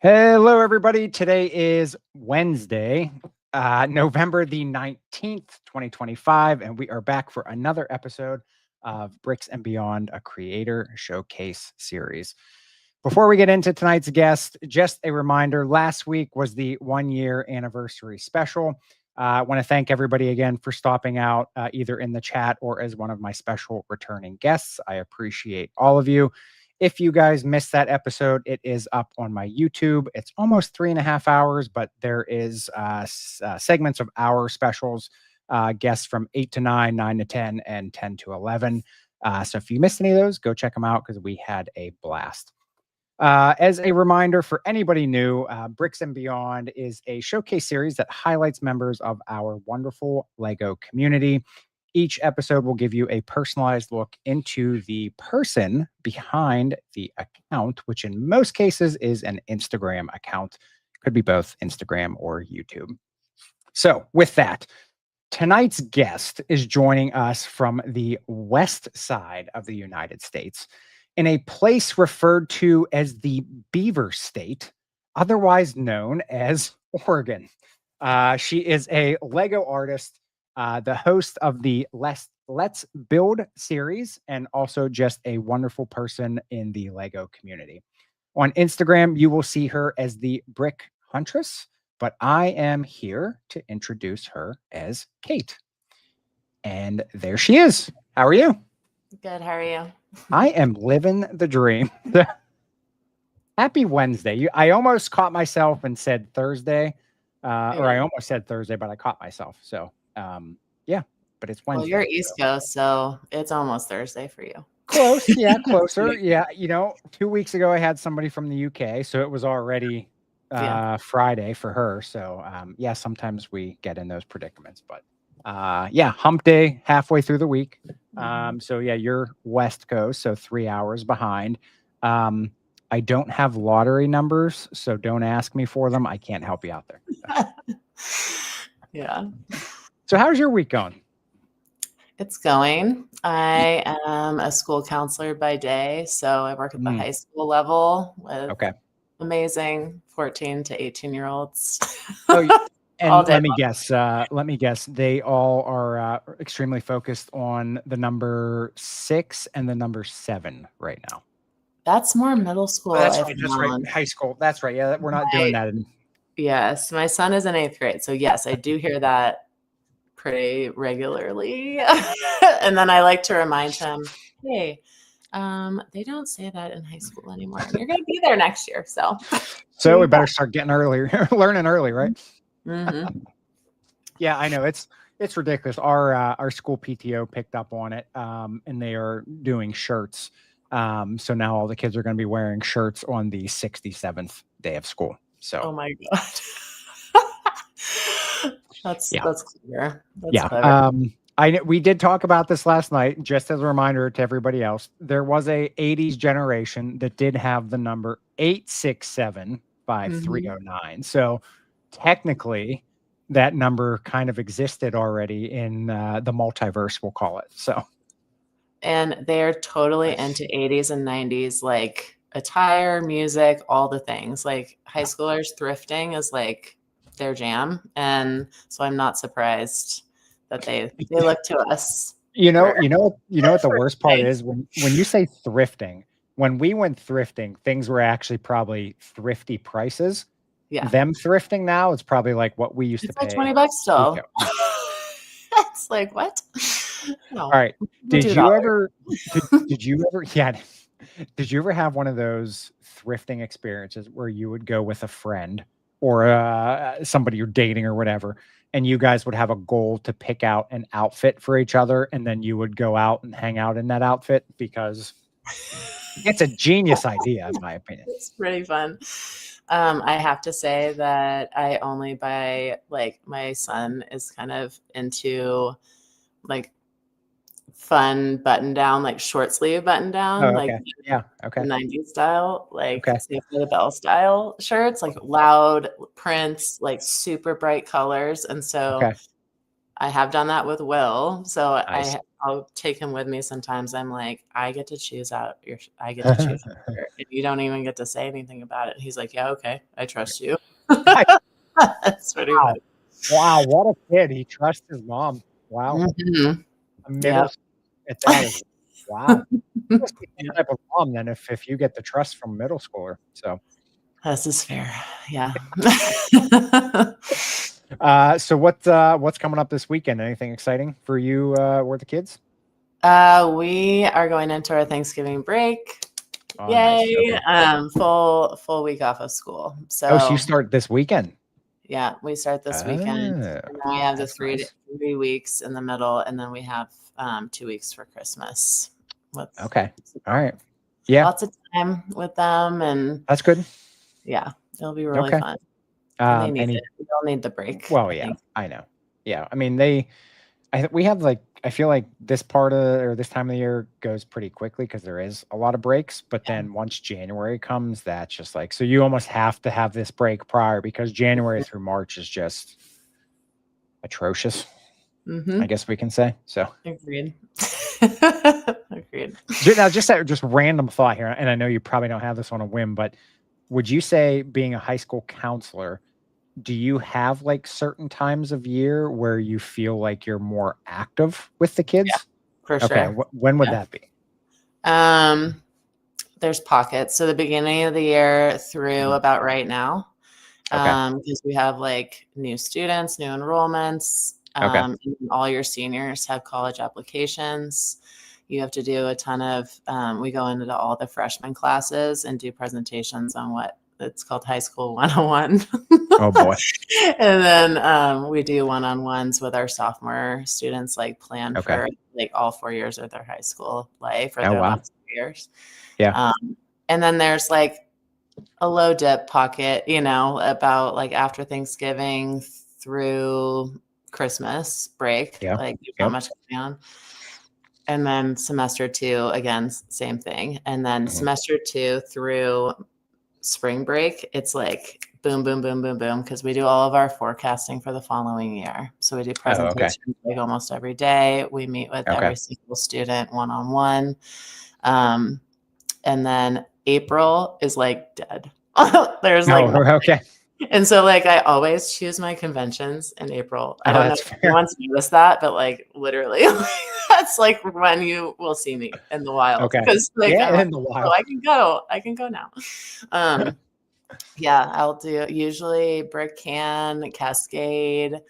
Hello, everybody. Today is Wednesday, November the 19th, 2025, and we are back for another episode of Bricks and Beyond, a creator showcase series. Before we get into tonight's guest, just a reminder, last week was the 1-year anniversary special. I want to thank everybody again for stopping out either in the chat or as one of my special returning guests. I appreciate all of you. If you guys missed that episode, it is up on my YouTube. It's almost 3.5 hours, but there is segments of hour specials, guests from 8 to 9, 9 to 10, and 10 to 11. So if you missed any of those, go check them out because we had a blast. As a reminder for anybody new, Bricks and Beyond is a showcase series that highlights members of our wonderful Lego community. Each episode will give you a personalized look into the person behind the account, which in most cases is an Instagram account. Could be both Instagram or YouTube. So with that, tonight's guest is joining us from the west side of the United States in a place referred to as the Beaver State, otherwise known as Oregon. She is a Lego artist, the host of the Let's Build series, and also just a wonderful person in the Lego community. On Instagram, you will see her as the Brick Huntress, but I am here to introduce her as Kate. And there she is. How are you? Good. How are you? I am living the dream. Happy Wednesday. I almost caught myself and said Thursday, or I almost said Thursday, but I caught myself. So, yeah, but it's Wednesday. Well, you're East Coast, so it's almost Thursday for you. Close. Yeah, closer. Yeah. 2 weeks ago, I had somebody from the UK, so it was already Friday for her. So, yeah, sometimes we get in those predicaments, but yeah, hump day halfway through the week. So yeah, you're West Coast, so 3 hours behind. I don't have lottery numbers, so don't ask me for them. I can't help you out there. Yeah. So how's your week going? It's going. I am a school counselor by day, so I work at the high school level with amazing 14 to 18-year-olds. Oh, and let me guess. They all are extremely focused on the number 6 and the number 7 right now. That's more middle school. Oh, that's right. High school. That's right. Yeah, we're not doing that. Yes, my son is in 8th grade, so yes, I do hear that pretty regularly. And then I like to remind him, hey, they don't say that in high school anymore. You're going to be there next year, so we better start getting earlier, learning early, right? Mm-hmm. Yeah, I know it's ridiculous. Our school PTO picked up on it, and they are doing shirts. So now all the kids are going to be wearing shirts on the 67th day of school. So, oh my god, that's clear. Clever. We did talk about this last night. Just as a reminder to everybody else, there was a 80s generation that did have the number 8675309. So technically, that number kind of existed already in the multiverse, we'll call it. So. And they're totally into 80s and 90s, like attire, music, all the things. Like high schoolers thrifting is like their jam. And so I'm not surprised that they look to us. You know what the worst part is? When you say thrifting, when we went thrifting, things were actually probably thrifty prices. Yeah. Them thrifting now is probably like what we used to pay. It's like $20 still. It's like, what? No. All right. Did you ever have one of those thrifting experiences where you would go with a friend or somebody you're dating or whatever, and you guys would have a goal to pick out an outfit for each other, and then you would go out and hang out in that outfit? Because it's a genius idea, in my opinion. It's pretty fun. I have to say that I only buy, like, my son is kind of into like fun button down, like short sleeve button down, like 90s style, like Save for the Bell style shirts, like loud prints, like super bright colors. And so I have done that with Will. So I'll take him with me sometimes. I'm like, I get to choose I get to choose your shirt, and you don't even get to say anything about it. He's like, yeah, okay, I trust you. That's pretty Wow. funny. Wow, what a kid. He trusts his mom. Wow. Mhm. A middle Yep. school at that is wow. Must be Yeah. some type of mom then if you get the trust from a middle schooler. So This is fair. Yeah. so what's coming up this weekend? Anything exciting for you or the kids? We are going into our Thanksgiving break. Oh, nice. Yay. Okay. Full week off of school. Oh, so you So start this weekend. yeah, we start this weekend, Oh, and then we have the that's nice. 3 weeks in the middle, and then we have 2 weeks for Christmas. Okay. So All right. Yeah, lots of time with them, and that's good. yeah, it'll be really Okay. fun. And they need Any it. We all need the break, well, I yeah, think. I know. Yeah. I mean, we have like I feel like this this time of the year goes pretty quickly because there is a lot of breaks. But Yeah. then once January comes, that's just like so you almost have to have this break prior because January through March is just atrocious. I guess we can say so. Agreed. Agreed. Now, just random thought here, and I know you probably don't have this on a whim, but would you say being a high school counselor, do you have like certain times of year where you feel like you're more active with the Yeah, kids? for Okay, sure. when would Yeah. that be? There's pockets. So the beginning of the year through about right now, Okay. because we have like new students, new enrollments, Okay. and all your seniors have college applications. You have to do a ton of, we go into all the freshman classes and do presentations on what it's called High School 101. Oh boy. And then we do one-on-ones with our sophomore students, like plan Okay. for like all 4 years of their high school life or Oh their wow. last 2 years. Yeah. And then there's like a low dip pocket, about like after Thanksgiving through Christmas break, Yeah. like there's not Yep. much going on. And then semester 2, again, same thing. And then semester 2 through spring break, it's like boom, boom, boom, boom, boom, because we do all of our forecasting for the following year. So we do presentations like almost every day. We meet with every single student one-on-one. And then April is like dead. There's like okay. and so like I always choose my conventions in April. I don't know That's if fair. anyone's noticed that, but like literally that's like when you will see me in the wild. Okay. Because like Yeah, I'm in the like, wild. oh, I can go now. Yeah, I'll do usually Brick Can, Cascade,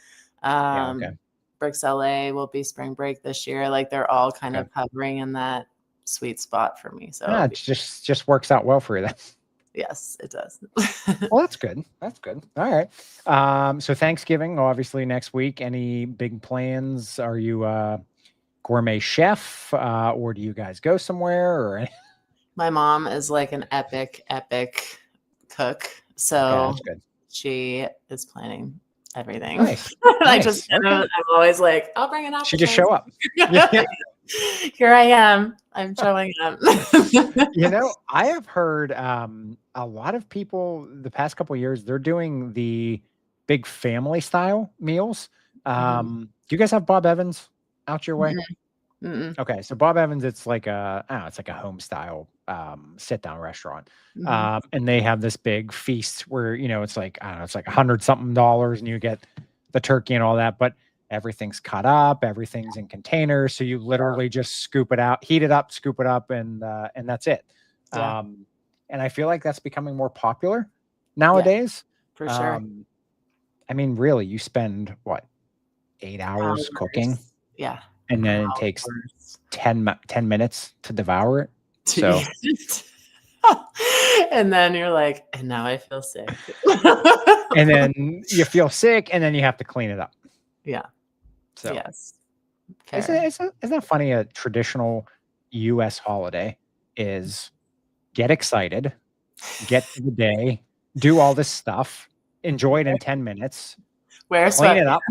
Bricks LA will be spring break this year. Like they're all kind of hovering in that sweet spot for me. So it just works out well for you then. yes, it does. Well, that's good. That's good. All right. So Thanksgiving, obviously next week. Any big plans? Are you a gourmet chef, or do you guys go somewhere? Or My mom is like an epic cook, so that's good. she is planning everything. Nice. I'm always like, I'll bring it up. She just show up. Yeah. Here I am. I'm showing up. I have heard a lot of people the past couple of years, they're doing the big family style meals. Do you guys have Bob Evans out your way? Okay, so Bob Evans, it's like it's like a home style sit down restaurant, and they have this big feast where it's like I don't know, it's like $100-something, and you get the turkey and all that, but everything's cut up, everything's in containers, so you literally just scoop it out, heat it up, scoop it up, and that's it. Yeah. And I feel like that's becoming more popular nowadays. For sure. I mean, really, you spend what 8 hours cooking? Yeah. And then it takes 10 minutes to devour it. So, and then you're like, and now I feel sick. and then you feel sick, and then you have to clean it up. Yeah. So, yes. Isn't that funny? A traditional U.S. holiday is get excited, get to the day, do all this stuff, enjoy it in 10 minutes, clean it up.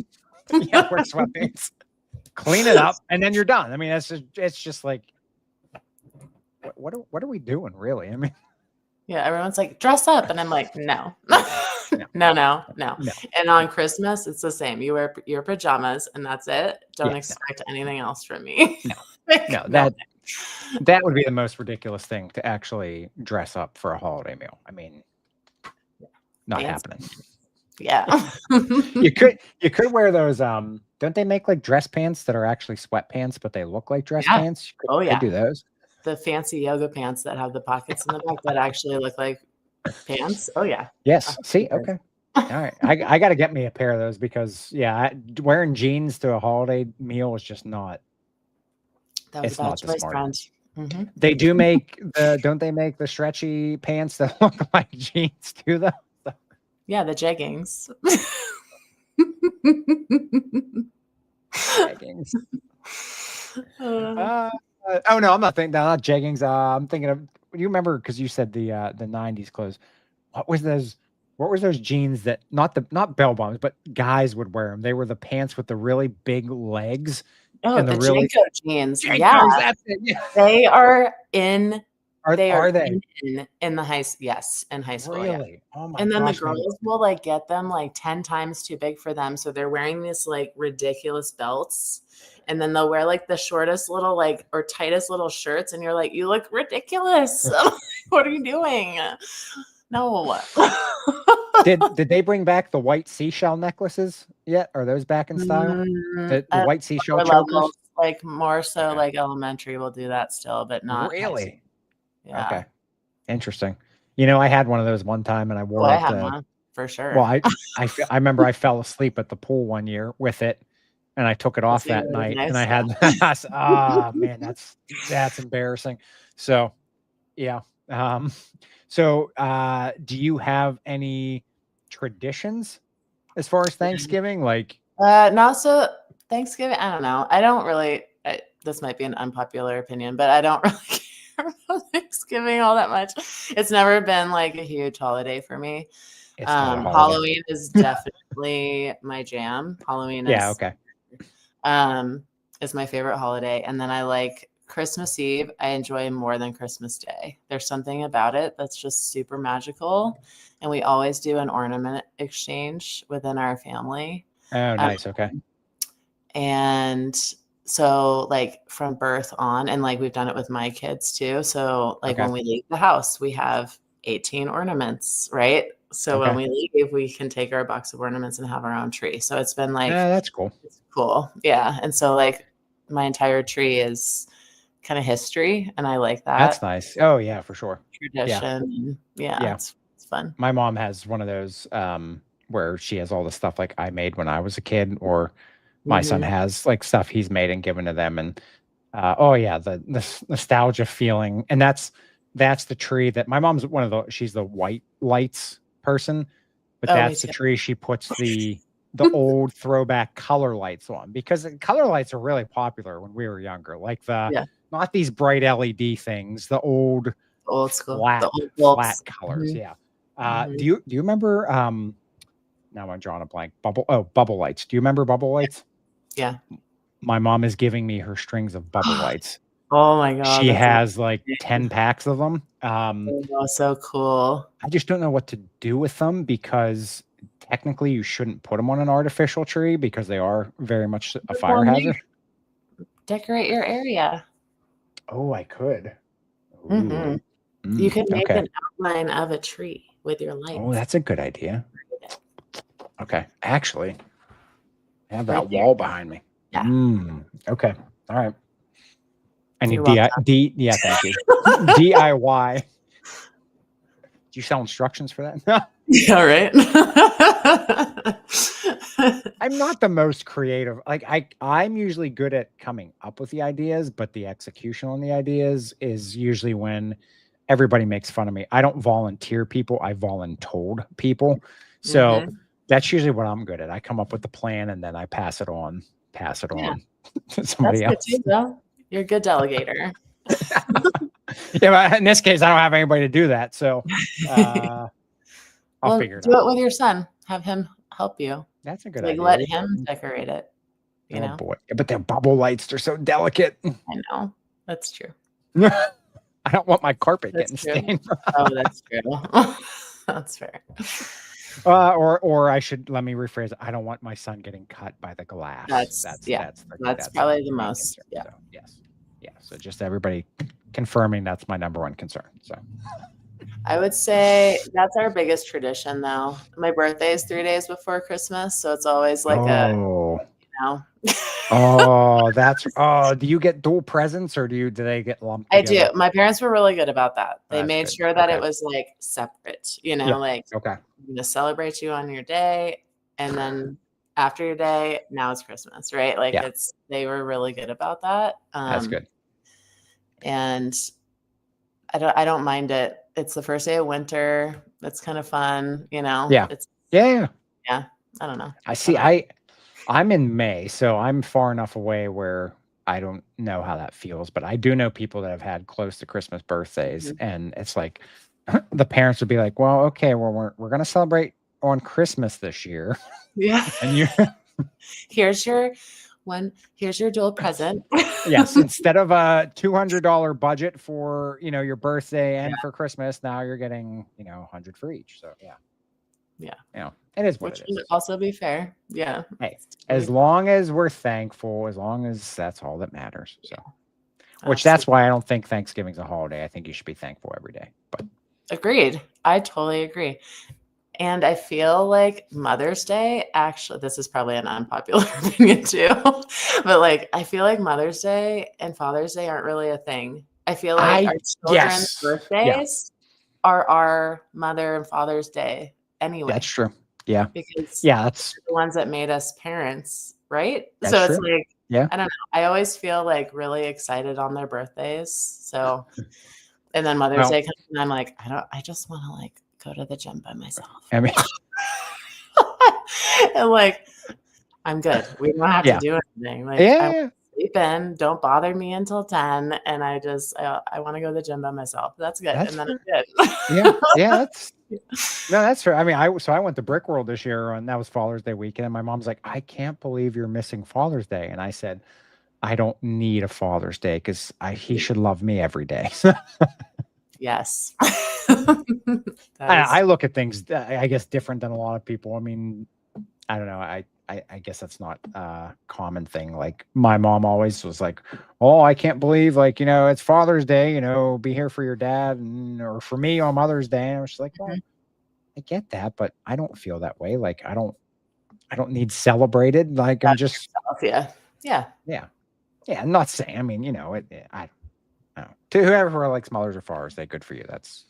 Yeah, wear sweatpants. Clean it up, and then you're done. I mean, it's just like, what are we doing, really? I mean, yeah, everyone's like, dress up, and I'm like, no. No. No. No. And on Christmas, it's the same. You wear your pajamas and that's it. Don't Yeah, expect anything else from me. No. Like, No, no. that would be the most ridiculous thing to actually dress up for a holiday meal. I mean, not Fancy. happening. Yeah. You could wear those, don't they make like dress pants that are actually sweatpants, but they look like dress Yeah. pants? You Oh, yeah. could do those. The fancy yoga pants that have the pockets in the back that actually look like pants. Oh, yeah. Yes. See, 100%. okay. All right. I got to get me a pair of those because wearing jeans to a holiday meal is just not. That was It's a bad not the choice, smart. friend. Mm-hmm. They do don't they make the stretchy pants that look like jeans too though? Yeah, the jeggings. Jeggings. Oh no, I'm not thinking not jeggings. I'm thinking of. You remember because you said the '90s clothes. What was those? What were those jeans that not bell bottoms, but guys would wear them? They were the pants with the really big legs Oh, and the really Jenko jeans. Jenkos, Yeah, that's it. Yeah. they are in. Are they in the high? Yes, in high school. Yeah. really? Oh my And then the gosh! girls will like get them like 10 times too big for them. So they're wearing these like ridiculous belts. And then they'll wear like the shortest little like or tightest little shirts. And you're like, you look ridiculous. What are you doing? No. Did they bring back the white seashell necklaces yet? Are those back in style? The white seashell chokers? Levels, like more so like elementary will do that still, but not really. Yeah. Okay. Interesting. You know, I had one of those one time and I wore I it. had one for sure. Well, I remember I fell asleep at the pool one year with it, and I took it off that night, and I had man, that's embarrassing. So, yeah. So, do you have any traditions as far as Thanksgiving? Like, not so Thanksgiving. I don't know. I don't really. This might be an unpopular opinion, but I don't really care about Thanksgiving all that much. It's never been like a huge holiday for me. it's not a holiday. Halloween is definitely my jam. Halloween is okay. Is my favorite holiday, and then I like Christmas Eve. I enjoy more than Christmas Day. There's something about it that's just super magical, and we always do an ornament exchange within our family. Oh, nice. Okay. And so like from birth on, and like we've done it with my kids too. So like when we leave the house, we have 18 ornaments, right? So when we leave, we can take our box of ornaments and have our own tree. So it's been like, that's cool. It's cool. Yeah. And so like my entire tree is kind of history, and I like that. That's nice. Oh yeah, for sure. Tradition. Yeah. It's fun. My mom has one of those where she has all the stuff like I made when I was a kid, or my son has like stuff he's made and given to them. And the nostalgia feeling. And that's the tree that my mom's she's the white lights person, but that's the tree she puts the old throwback color lights on, because color lights are really popular when we were younger. Like not these bright LED things, the old school, flat colors. Yeah. Do you remember now I'm drawing a blank. Bubble lights. Do you remember bubble lights? Yeah. My mom is giving me her strings of bubble lights. Oh my God. She has like 10 packs of them. So cool. I just don't know what to do with them, because technically you shouldn't put them on an artificial tree because they are very much a fire hazard. Decorate your area. Oh, I could. You could make an outline of a tree with your lights. Oh, that's a good idea. Okay. Actually, I have that wall behind me. Yeah. Okay. All right. I need thank you. DIY. Do you sell instructions for that? Yeah, right. I'm not the most creative. Like I'm usually good at coming up with the ideas, but the execution on the ideas is usually when everybody makes fun of me. I don't volunteer people. I voluntold people. So that's usually what I'm good at. I come up with the plan and then I pass it on to somebody else. Good too, though. You're a good delegator. Yeah, but in this case, I don't have anybody to do that. So I'll figure it out. Do it with your son. Have him help you. That's a good idea. Let him decorate it. You know? Boy. But their bubble lights, they're so delicate. I know. That's true. I don't want my carpet getting stained. Oh, that's true. That's fair. Or let me rephrase it. I don't want my son getting cut by the glass. That's That's probably the the main most. concern. Yeah. So yes, yeah. So just everybody confirming that's my number one concern. So I would say that's our biggest tradition, though. My birthday is 3 days before Christmas, so it's always like oh know. do you get dual presents or do they get lumped I do. together? My parents were really good about that. They That's made good. sure that Okay. it was like separate, Yeah. like Okay. I'm gonna celebrate you on your day, and then after your day, now it's Christmas, right? Like Yeah. they were really good about that. That's good. And I don't mind it. It's the first day of winter. It's kind of fun, Yeah. It's Yeah. yeah. I don't know. I see. I'm in May, so I'm far enough away where I don't know how that feels, but I do know people that have had close to Christmas birthdays, and it's like the parents would be like, "Well, okay, well we're gonna celebrate on Christmas this year." Yeah. And you here's your dual present. yes, instead of a $200 budget for your birthday and for Christmas, now you're getting 100 for each. So yeah. It is what Which it would is. also be fair. Yeah. Hey, as long as we're thankful, as long as that's all that matters. So, which that's why I don't think Thanksgiving's a holiday. I think you should be thankful every day. But agreed. I totally agree. And I feel like Mother's Day, actually, this is probably an unpopular opinion too, but like I feel like Mother's Day and Father's Day aren't really a thing. I feel like our children's birthdays are our Mother and Father's Day anyway. That's true. Yeah. Because that's the ones that made us parents, right? That's so true. It's like, yeah. I don't know. I always feel like really excited on their birthdays. So, and then Mother's Day comes and I'm like, I just want to like go to the gym by myself. I mean, and like, I'm good. We don't have to do anything. Like, I sleep in. Don't bother me until 10. And I want to go to the gym by myself. That's good. That's and then fair. I'm good. Yeah. That's true. I mean, I went to Brick World this year, and that was Father's Day weekend. And my mom's like, "I can't believe you're missing Father's Day." And I said, "I don't need a Father's Day because he should love me every day." Yes. I look at things, I guess, different than a lot of people. I mean, I don't know. I guess that's not a common thing. Like my mom always was like, "Oh, I can't believe it's Father's Day. Be here for your dad or for me on Mother's Day." And I was just like, "Well, I get that, but I don't feel that way. Like I don't need celebrated. Like I'm just yeah. I'm not saying. I mean, I don't know. To whoever likes mothers or fathers, they good for you. That's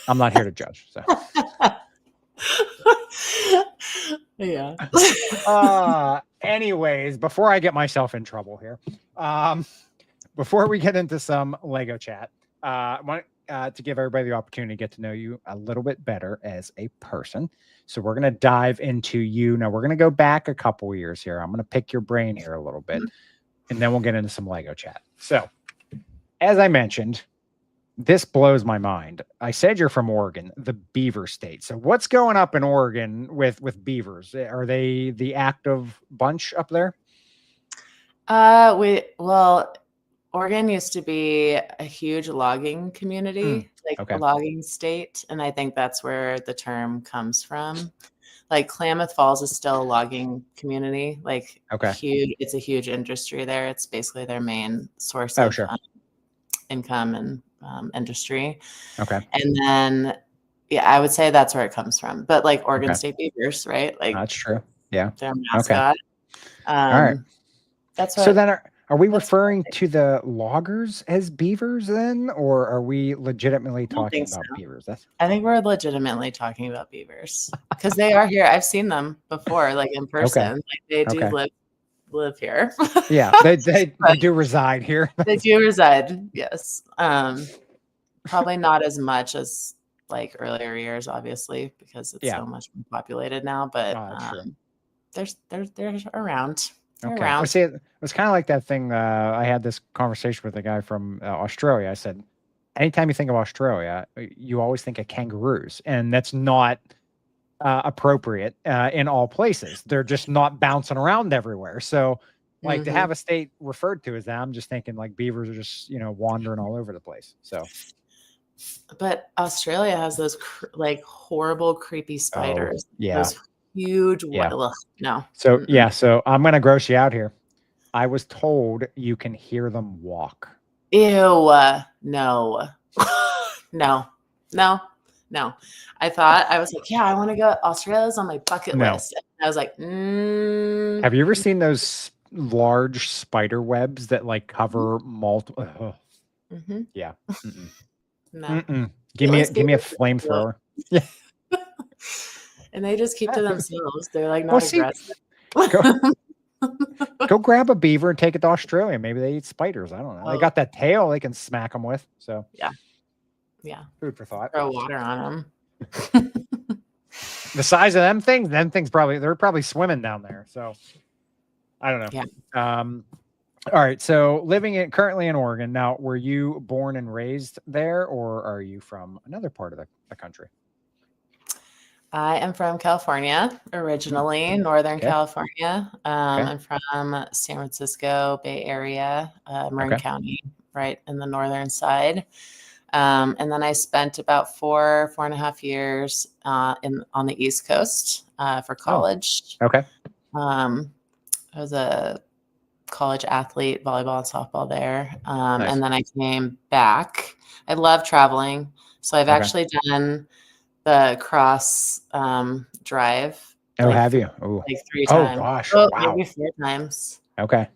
I'm not here to judge. So yeah. Anyways, before I get myself in trouble here, before we get into some Lego chat, I want to give everybody the opportunity to get to know you a little bit better as a person. So we're going to dive into you. Now we're going to go back a couple years here. I'm going to pick your brain here a little bit, and then we'll get into some Lego chat. So as I mentioned, this blows my mind. I said you're from Oregon, the beaver state. So what's going up in Oregon with beavers? Are they the active bunch up there? Oregon used to be a huge logging community, a logging state, and I think that's where the term comes from. Like Klamath Falls is still a logging community, huge. It's a huge industry there. It's basically their main source of income and industry. Okay. And then, I would say that's where it comes from. But like Oregon State Beavers, right? Like that's true. Yeah. Their mascot. All right. That's what. So then are we referring to the loggers as beavers then, or are we legitimately talking about beavers? I think we're legitimately talking about beavers because they are here. I've seen them before, like in person. Like they do live here. Yeah, they do reside here. They do reside, yes. Probably not as much as like earlier years, obviously, because it's so much more populated now. But they're around. Well, see, it was kind of like that thing. I had this conversation with a guy from Australia. I said, anytime you think of Australia, you always think of kangaroos, and that's not appropriate in all places. They're just not bouncing around everywhere. So, to have a state referred to as that, I'm just thinking like beavers are just wandering all over the place. So, But Australia has those like horrible, creepy Oh, spiders. yeah. Those huge. Yeah. No. So, Mm-mm. yeah. So I'm going to gross you out here. I was told you can hear them walk. Ew. No. No. No. No. I was like, yeah, I want to go. Australia's on my bucket No. list. And I was like, Have you ever seen those large spider webs that like cover multiple? Yeah. Mm-mm. no. Mm-mm. At least Give me a people flamethrower. Yeah. and they just keep to themselves. They're like Well, not see, aggressive. go grab a beaver and take it to Australia. Maybe they eat spiders. I don't know. They Oh, got that tail they can smack them with. So yeah. Yeah. food for thought. Throw water on them. The size of them things they're probably swimming down there. So I don't know. Yeah. All right. So currently in Oregon. Now, were you born and raised there, or are you from another part of the country? I am from California, originally, Northern Okay. California. Okay. I'm from San Francisco Bay Area, Marin County, right in the northern side. And then I spent about 4.5 years on the East Coast for college. Oh, okay. I was a college athlete, volleyball and softball there. Nice. And then I came back. I love traveling. So I've actually done the cross drive. Oh, have you? Like 3 Oh, times. gosh. Oh, Wow. maybe 4 times. Okay.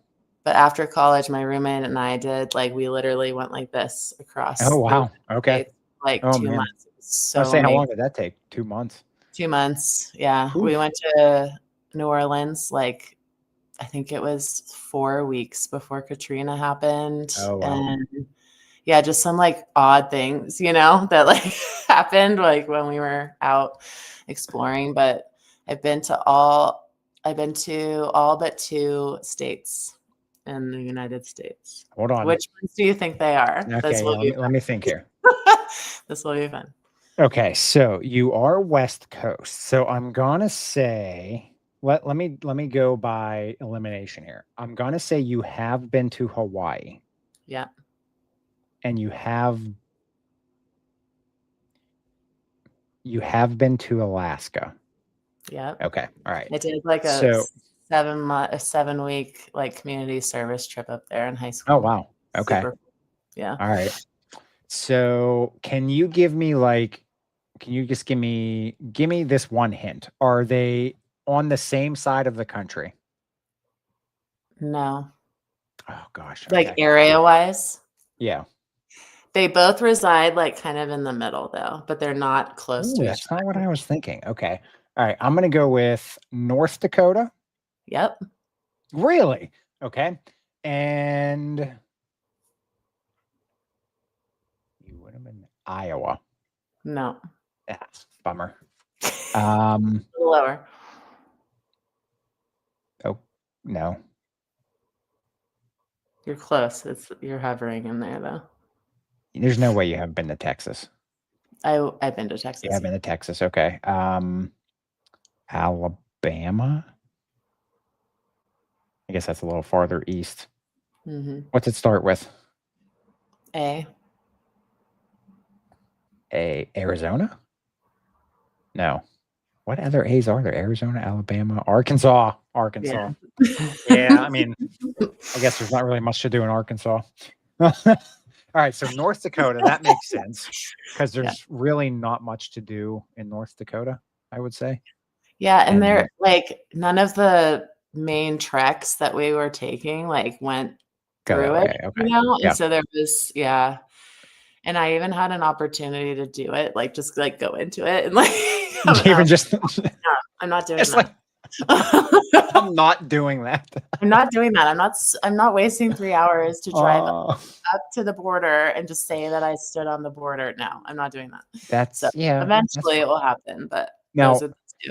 But after college, my roommate and I did, like, we literally went like this across. Oh, wow. Okay. States, like 2 months. So say, how long did that take? 2 months. 2 months. Yeah. Oof. We went to New Orleans, like, I think it was 4 weeks before Katrina happened. Oh, wow. And yeah, just some like odd things, that like happened like when we were out exploring. But I've been to all but 2 states in the United States. Hold on. Which ones do you think they are? Okay, let me think here. This will be fun. Okay, so you are West Coast. So I'm gonna say let me go by elimination here. I'm gonna say you have been to Hawaii. Yeah. And you have been to Alaska. Yeah. Okay. All right. I did like a 7-week like community service trip up there in high school. Oh, wow. Okay. Yeah. All right. So can you just give me this one hint? Are they on the same side of the country? No. Oh gosh. Okay. Like area wise? Yeah. They both reside like kind of in the middle though, but they're not close to each other. That's not what I was thinking. Okay. All right. I'm going to go with North Dakota. Yep. Really? Okay. And you would have been Iowa. No. That's bummer. Lower. Oh, no. You're close. You're hovering in there though. There's no way you haven't been to Texas. I've been to Texas. You have been to Texas. Okay. Alabama. I guess that's a little farther east. What's it start with? A. Arizona? No. What other A's are there? Arizona, Alabama, Arkansas. Yeah. Yeah, I mean, I guess there's not really much to do in Arkansas. All right, so North Dakota, that makes sense because there's really not much to do in North Dakota, I would say. Yeah, and they're like none of the main treks that we were taking like went through it, okay. And so there was, and I even had an opportunity to do it, like just like go into it and like even just I'm not doing that. Like, I'm not doing that. I'm not doing that. I'm not wasting 3 hours to drive up to the border and just say that I stood on the border. No, I'm not doing that. Eventually it will happen, but now, those are the 2.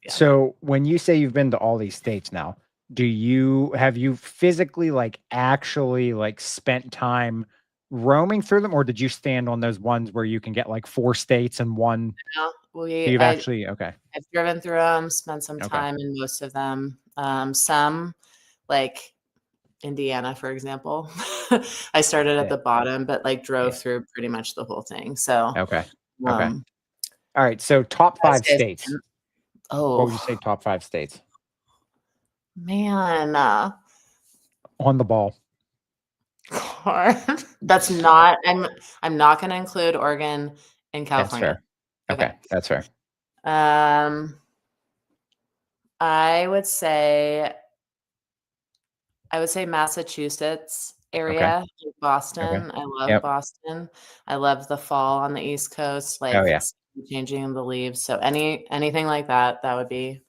Yeah. So when you say you've been to all these states now, have you physically like actually like spent time roaming through them, or did you stand on those ones where you can get like 4 states in one? No, I've driven through them, spent some time in most of them. Some like Indiana, for example. I started at Yeah. the bottom, but like drove Yeah. through pretty much the whole thing. So, Okay. Okay. um, All right. So top as 5 guys, states. What would you say oh top 5 states? man, On the ball. that's not. I'm not going to include Oregon and That's California. fair. Okay. Okay. That's fair. I would say Massachusetts Okay. area, like Okay. Boston. I love Yep. Boston. I love the fall on the East Coast, Oh, like yeah. changing of the leaves. So anything like that, that would be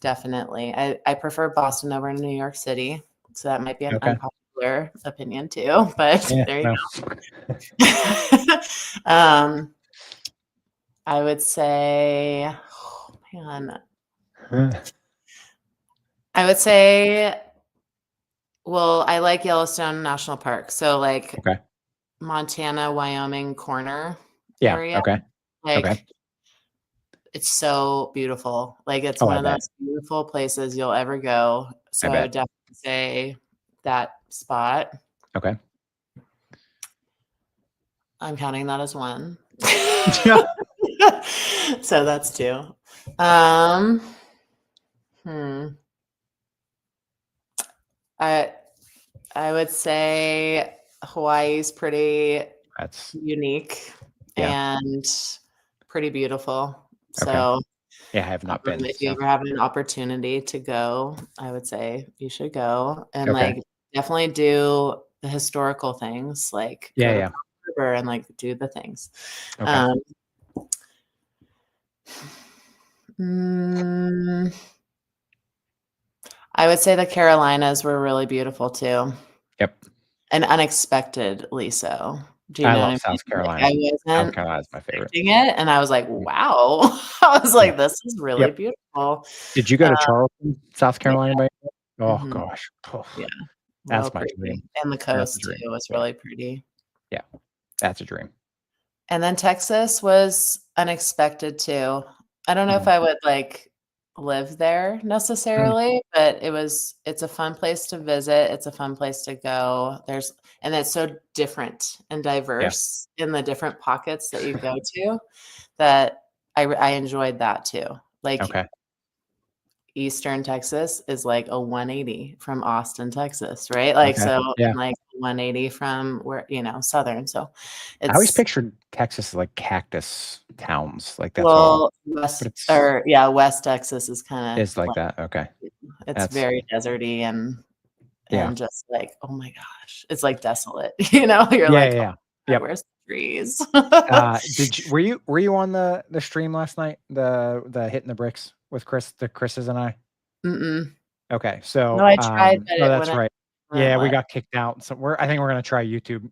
definitely. I prefer Boston over New York City. So that might be an Okay. unpopular opinion too, but Yeah. there you No. go. I would say, oh man, I would say, well, I like Yellowstone National Park. So like Okay. Montana, Wyoming corner Yeah. area. Okay. Okay. Like it's so beautiful. Like it's Oh, one I of the bet. most beautiful places you'll ever go. I So I would bet. definitely say that spot. Okay. I'm counting that as one. Yeah. So that's two. Um, hmm. I I would say Hawaii's pretty That's unique yeah. and pretty beautiful. Okay. So Yeah, I have not been. if you So ever have an opportunity to go, I would say you should go and okay. like definitely do the historical things, like Yeah. go to Yeah. Pearl River and like do the things. Okay. Um, mm, I would say the Carolinas were really beautiful too, Yep. and unexpectedly so. Do you I know what love I mean? South Like Carolina. I South wasn't Carolina is my favorite. expecting it, and I was like, Mm. "Wow!" I was Yeah. like, "This is really Yep. beautiful." Did you go to Charleston, South Yeah, Carolina by any chance? Oh mhm, gosh. Oh, yeah, real that's my pretty, dream. and the That's a coast dream. too was Yeah. really pretty. Yeah. That's a dream. And then Texas was unexpected too. I don't know if Mhm. I would, like, live there Mm. necessarily, but it's a fun place to visit, it's a fun place to go. And it's so different and Yeah. diverse in the different pockets that you go to that I enjoyed that too. Like, Okay. Eastern Texas is like a 180 from Austin, Texas, right? Like, Okay. so Yeah. and like 180 from where, Southern. So I always it's pictured Texas as like cactus towns. Like that's all. well, But it's West Texas is kinda is like like that. Okay. it's That's very deserty yeah. and just like, oh my gosh, it's like desolate, you know? You're Yeah. like, Yeah. "Oh Yeah. my god, Yep. where's the trees?" Did you were you on the stream last night? The hitting the bricks with Chris's and I? Mm-mm. Okay. No, So I tried, but oh it that's right. wouldn't Yeah, we let. got kicked out. So I think we're gonna try YouTube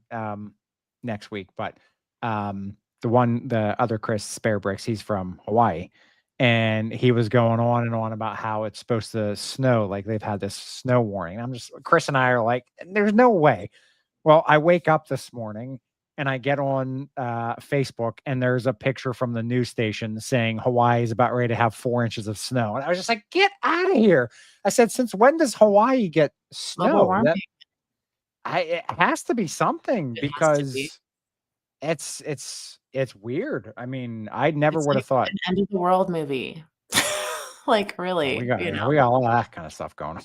next week. But the other Chris Spare Bricks, he's from Hawaii. And he was going on and on about how it's supposed to snow, like they've had this snow warning. I'm just Chris and I are like, there's no way. Well, I wake up this morning and I get on Facebook and there's a picture from the news station saying Hawaii is about ready to have 4 inches of snow. And I was just like, get out of here. I said, since when does Hawaii get Global snow? warming, It has to be something it has to be. because it's weird. I mean, I never It's would like have thought. an end of the world movie. Like, Oh, we really, got we got all that kind of stuff going on.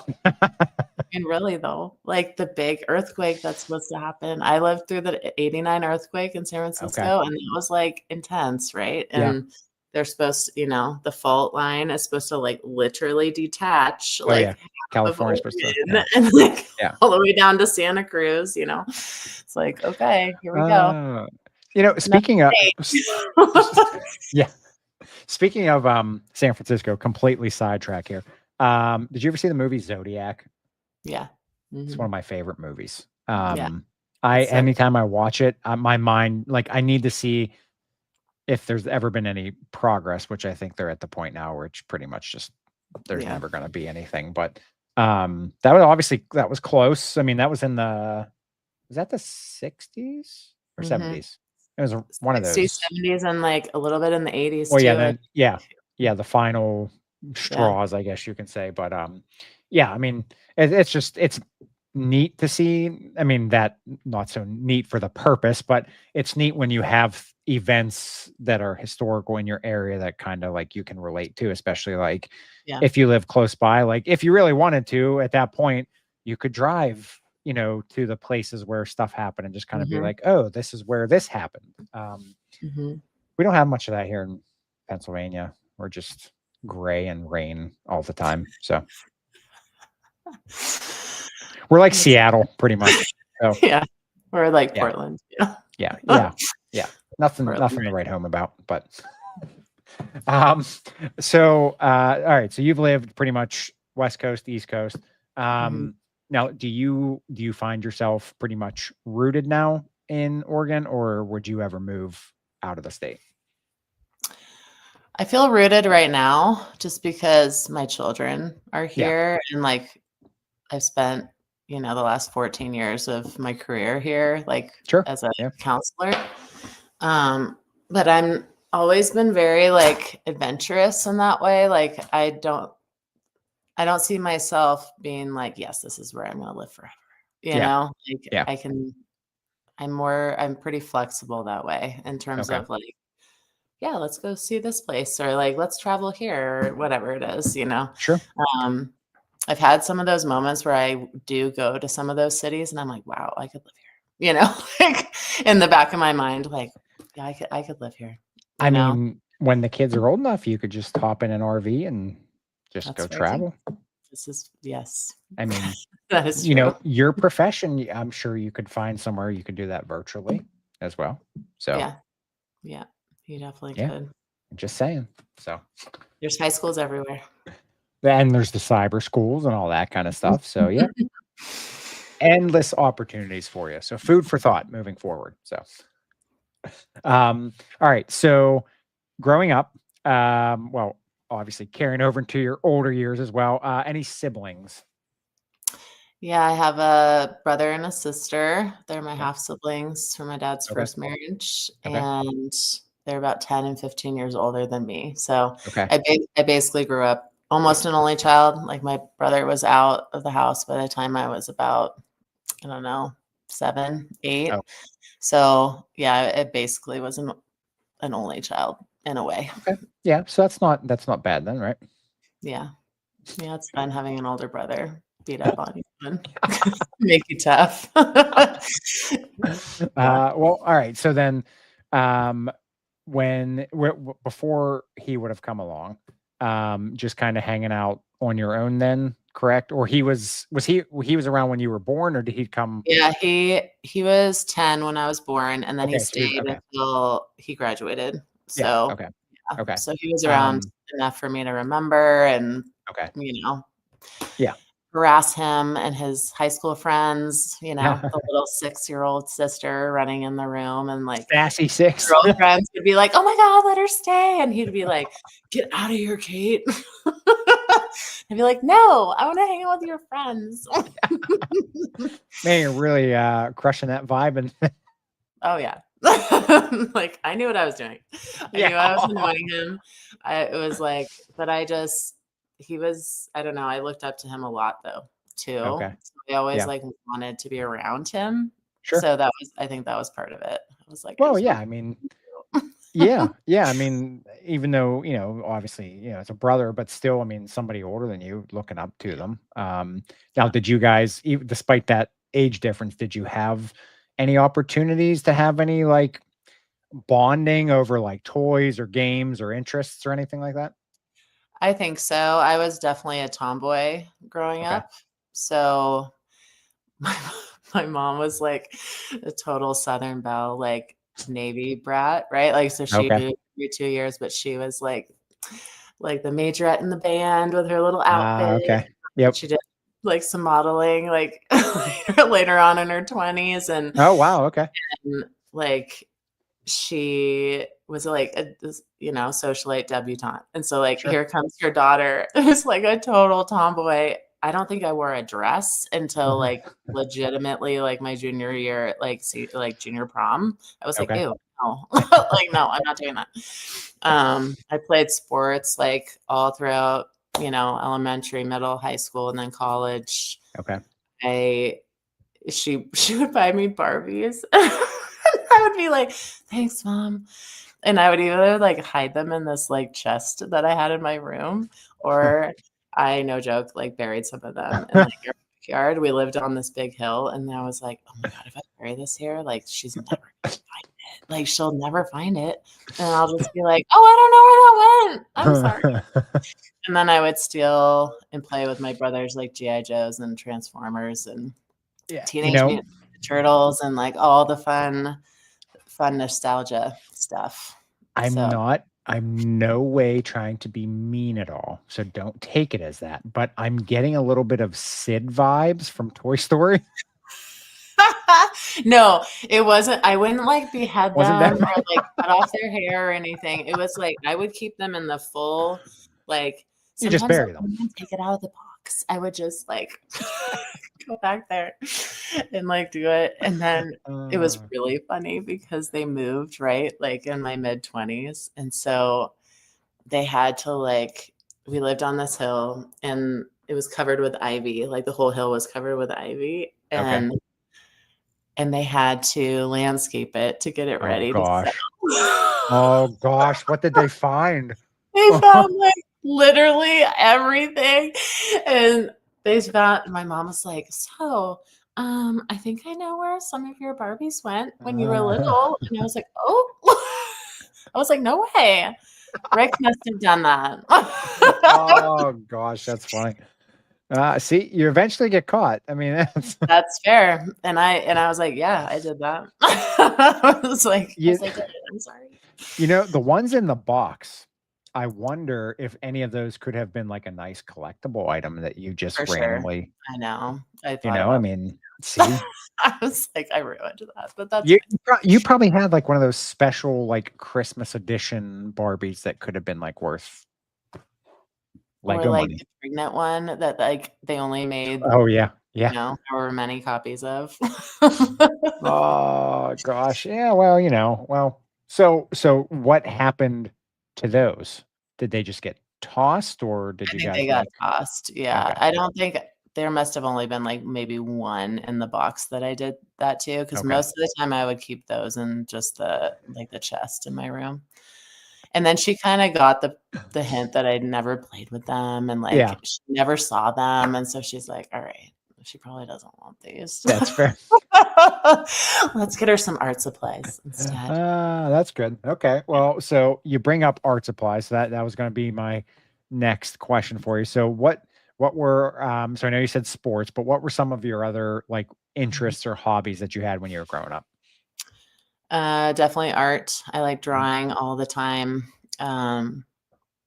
And really though, like the big earthquake that's supposed to happen. I lived through the '89 earthquake in San Okay. Francisco, and it was like intense, right? Yeah. And they're supposed to, the fault line is supposed to like literally detach Oh yeah. like half of California's supposed to. Oregon Yeah. and like Yeah. all the way down to Santa Cruz. It's like, okay, here we go. Uh, Another speaking of state. yeah. Speaking of San Francisco, completely sidetrack here. Did you ever see the movie Zodiac? Yeah. It's one Mhm. of my favorite movies. Yeah. I It's so anytime I watch it, my mind like I need to see if there's ever been any progress, which I think they're at the point now where it's pretty much just there's yeah. never going to be anything. But that was close. I mean, that was was that the 60s or Mhm. 70s? It was one of 60s, those. 70s, and like a little bit in the 80s Well, yeah, too. then yeah, the final Yeah. straws, I guess you can say. But yeah, I mean, it's just it's neat to see. I mean, that not so neat for the purpose, but it's neat when you have events that are historical in your area that kind of like you can relate to, especially like Yeah. if you live close by. Like if you really wanted to at that point, you could drive, to the places where stuff happened and just kind of be Mhm. like, oh, this is where this happened. Mhm. We don't have much of that here in Pennsylvania. We're just gray and rain all the time. So we're like That's Seattle pretty much. So yeah. Or like yeah, Portland. Yeah. yeah, yeah, yeah. Nothing, Portland. nothing to write home about. But um, so all right. So you've lived pretty much West Coast, East Coast. Mhm. Now, do you find yourself pretty much rooted now in Oregon, or would you ever move out of the state? I feel rooted right now just because my children are Yeah, here and like I've spent, the last 14 years of my career here, like sure. as a Yeah, counselor. Um, but I'm always been very like adventurous in that way. Like I don't see myself being like, yes, this is where I'm gonna live forever. yeah, Like yeah. I'm pretty flexible that way in terms Okay, of like, yeah, let's go see this place or like let's travel here or whatever it is. sure. Um, I've had some of those moments where I do go to some of those cities and I'm like, wow, I could live here, like in the back of my mind, like, yeah, I could live here, I you know? mean, when the kids are old enough, you could just hop in an RV and just That's go fair too. travel. Yes, I mean, that is true. your profession, I'm sure you could find somewhere you could do that virtually as well. So, Yeah, yeah, you definitely yeah, could. just saying. So, There's high schools everywhere. and there's the cyber schools and all that kind of stuff. So, yeah, endless opportunities for you. So, food for thought moving forward. So, all right. So, growing up, well, obviously carrying over into your older years as well. Any siblings? Yeah, I have a brother and a sister. They're my Okay. half siblings from my dad's Okay. first marriage, Okay. and they're about 10 and 15 years older than me. So Okay. I basically grew up almost an only child. Like my brother was out of the house by the time I was about, I don't know, 7, 8. Oh, So yeah, it basically was an only child in a way. okay. Yeah. So that's not bad then, right? Yeah. Yeah, it's fun having an older brother beat up on you and make you tough. Yeah. Well, all right. So then, um, before he would have come along, just kind of hanging out on your own then, correct? Or he was around when you were born, or did he come? Yeah, he was 10 when I was born, and then he Okay. So he was stayed okay. until he graduated. Yeah. So, Okay. yeah. Okay. So he was around Um. enough for me to remember and, Okay. you know, Yeah. harass him and his high school friends, Yeah. the little 6-year-old sister running in the room and, like, Sassy six. girlfriends would be like, "Oh my god, let her stay," and he'd be like, "Get out of here, Kate." I'd be like, "No, I wanna hang out with your friends." Man, you're really crushing that vibe and Oh, yeah. Like, I knew what I was doing. I yeah. knew I was annoying him. It was like but he was I don't know, I looked up to him a lot though, too. Okay. So I always, Yeah. like, wanted to be around him. Sure. So I think that was part of it. I was like, "I Well, just yeah. want I mean, you." yeah, yeah. I mean, even though, obviously, it's a brother, but still, I mean, somebody older than you, looking up to them. Now, Yeah. did you guys, even despite that age difference, did you have any opportunities to have any like bonding over like toys or games or interests or anything like that? I think so. I was definitely a tomboy growing Okay. up. So my my mom was like a total Southern Belle, like Navy brat, right? Like so she Okay. moved every 2 years, but she was like the majorette in the band with her little outfit. Okay. Yep. She did like some modeling like later on in her 20s Oh, wow. Okay. and like she was like a this, socialite debutante. And so like Sure. here comes her daughter who's like a total tomboy. I don't think I wore a dress until Mhm. like legitimately like my junior year, like junior prom. I was like, Okay. ew, no. Like, no, I'm not doing that. I played sports like all throughout, elementary, middle, high school, and then college. Okay. I she would buy me Barbies. I would be like, "Thanks, mom." And I would either like hide them in this like chest that I had in my room, or I, no joke, like buried some of them in like our backyard. We lived on this big hill, and I was like, "Oh my god, if I bury this here, like she's never gonna find it. Like she'll never find it." And I'll just be like, "Oh, I don't know where that went. I'm sorry." And then I would steal and play with my brothers like GI Joes and Transformers and Yeah, Teenage Mutant Ninja Turtles and like all the fun nostalgia stuff. So I'm no way trying to be mean at all. So don't take it as that. But I'm getting a little bit of Sid vibes from Toy Story. no, it wasn't. I wouldn't like behead Wasn't them that? or like cut off their hair or anything. It was like I would keep them in the full, like You just sometimes I bury them. wouldn't take it out of the box. I would just like go back there and like do it. And then it was really funny because they moved, right? Like in my mid-20s. And so they had to like, we lived on this hill and it was covered with ivy. Like the whole hill was covered with ivy. Okay. And they had to landscape it to get it Oh ready to gosh. sell. Oh gosh. What did they find? They found like literally everything. And they found, my mom was like, "So, I think I know where some of your Barbies went when you were little." And I was like, "Oh." I was like, "No way. Rick must have done that." Oh gosh, that's funny. See, you eventually get caught. I mean, That's fair. And I was like, "Yeah, I did that." I was like, you, "I'm sorry." the ones in the box. I wonder if any of those could have been like a nice collectible item that you just For sure. randomly, I know. I you thought know, I about mean, see, I was like, I ruined that, but that's you fine. you probably had like one of those special like Christmas edition Barbies that could have been like worth Or Lego like money. the pregnant one that like they only made, Oh yeah, yeah. however many copies of. Oh gosh, yeah. Well, so what happened to those? Did they just get tossed, or did I you think they guys got like? tossed. Yeah. Okay, I don't think there must have only been like maybe one in the box that I did that to, because okay, most of the time I would keep those in just the chest in my room. And then she kinda got the hint that I'd never played with them and, yeah, like, she never saw them, and so she's like, "Alright, she probably doesn't want these. that's fair. Let's get her some art supplies instead." That's good. Okay, well, so you bring up art supplies. So that was going to be my next question for you. So what were so I know you said sports, but what were some of your other like Mhm. interests or hobbies that you had when you were growing up? Definitely art. I like drawing all the time, um,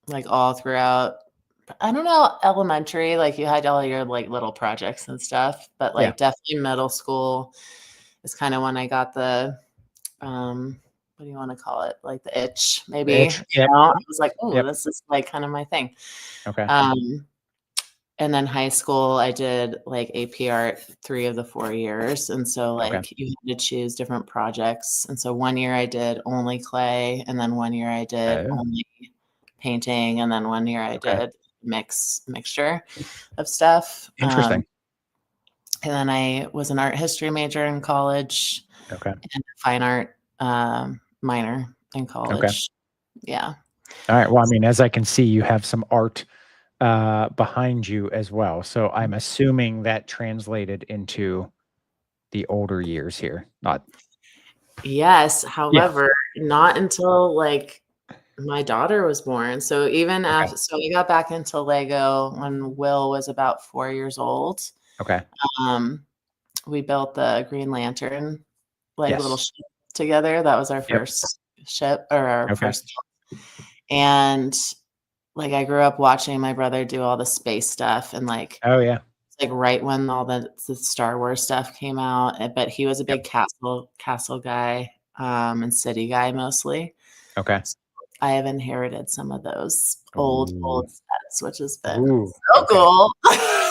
like, all throughout I don't know, elementary, like, you had all your, like, little projects and stuff, but, Yeah, like, definitely middle school is kinda when I got what do you wanna call it? Like, the itch, the maybe, itch. Yep, I was like, "Oh, yep. this is, like, kinda my thing." Okay, Um, and then high school, I did, like, AP art 3 of the 4 years, and so, okay. like, you had to choose different projects, and so 1 year I did only clay, and then 1 year I did Oh, only painting, and then 1 year I okay. did mixture of stuff, Interesting. and then I was an art history major in college Okay. and a fine art, minor in Okay. college. Yeah. All right. Well, I mean, as I can see, you have some art behind you as well. So I'm assuming that translated into the older years here. Not Yes, yeah. however, not until, like, my daughter was born. So even Okay. after, so I got back into Lego when Will was about 4 years old. Okay. Um, we built the Green Lantern, like, little Yes. ship together. That was our Yep. first ship or our Okay. first, and, like, I grew up watching my brother do all the space stuff and, Oh yeah. like, right when all the Star Wars stuff came out, but he was a Yep. big castle guy, and city guy mostly. Okay. So I have inherited some of those Ooh. old sets, which has been Ooh. so Okay. cool.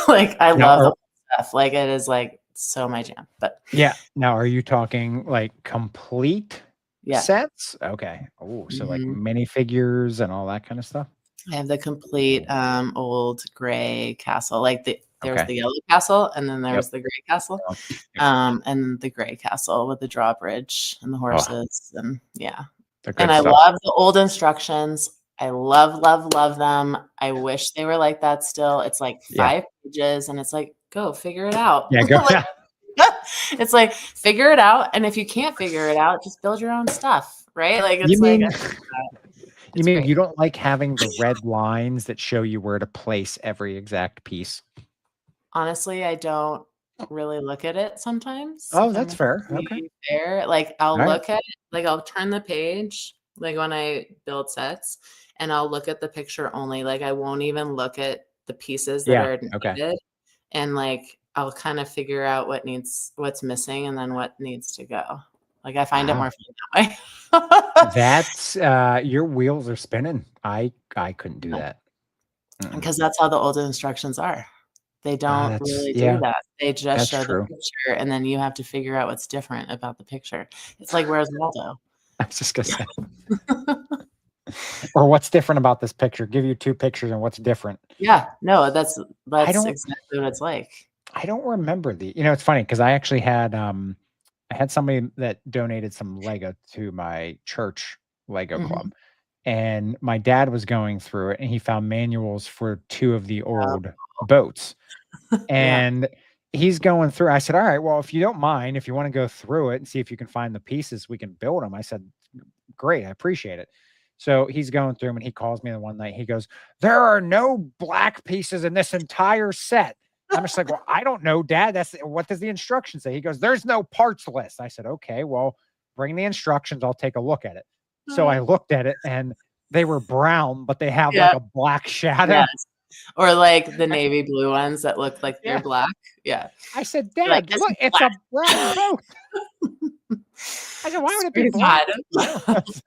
Like, I Now love the are old stuff, like, it is, like, so my jam, but yeah. Now are you talking like complete yeah. sets? Okay. Oh, so like Mhm. minifigures and all that kind of stuff? I have the complete, old gray castle, like, there was Okay. the yellow castle, and then there Yep. was the gray castle. Yep. And the gray castle with the drawbridge and the Oh, horses, and yeah. the And good I stuff. love the old instructions. I love, love, love them. I wish they were like that still. It's like Yeah. 5 pages, and it's like, go figure it out. Yeah. Go. Like, it's like, figure it out, and if you can't figure it out, just build your own stuff, right? Like, You it's like, mean you it's mean great. you don't like having the red lines that show you where to place every exact piece? Honestly, I don't really look at it sometimes, Oh, if I'm that's fair. gonna Okay. be fair. Like, I'll All right. look at it, like, I'll turn the page, like, when I build sets, and I'll look at the picture only, like, I won't even look at the pieces that Yeah. are Okay. needed, and, like, I'll kinda figure out what's missing and then what needs to go. Like, I find it Wow. more fun that way. That's your wheels are spinning. I couldn't do Yeah, that. Mm-mm. because that's how the old instructions are. They don't That's really do yeah. that. They just That's show the true. picture, and then you have to figure out what's different about the picture. It's like, "Where's Waldo?" I was just gonna say. Or what's different about this picture? Give you 2 pictures and what's different. Yeah, no, I that's don't exactly what it's like. I don't remember it's funny because I actually had I had somebody that donated some Lego to my church Lego Mhm. club. And my dad was going through it and he found manuals for 2 of the Yep. old boats. Yeah. And he's going through I said, "All right, well, if you don't mind, if you wanna go through it and see if you can find the pieces, we can build them." I said, "Great, I appreciate it." So he's going through 'em and he calls me the one night. He goes, "There are no black pieces in this entire set." I'm just like, "Well, I don't know, Dad. That's what does the instructions say?" He goes, "There's no parts list." I said, "Okay, well, bring the instructions. I'll take a look at it." So I looked at it and they were brown, but they have like Yeah, a black shadow. yes. Or, like, the navy blue ones that look like they're Yeah. black. Yeah. I said, You're like, "Dad, "This look, is it's black." a brown boat." I said, "Why would it be Swear to God. black?" No.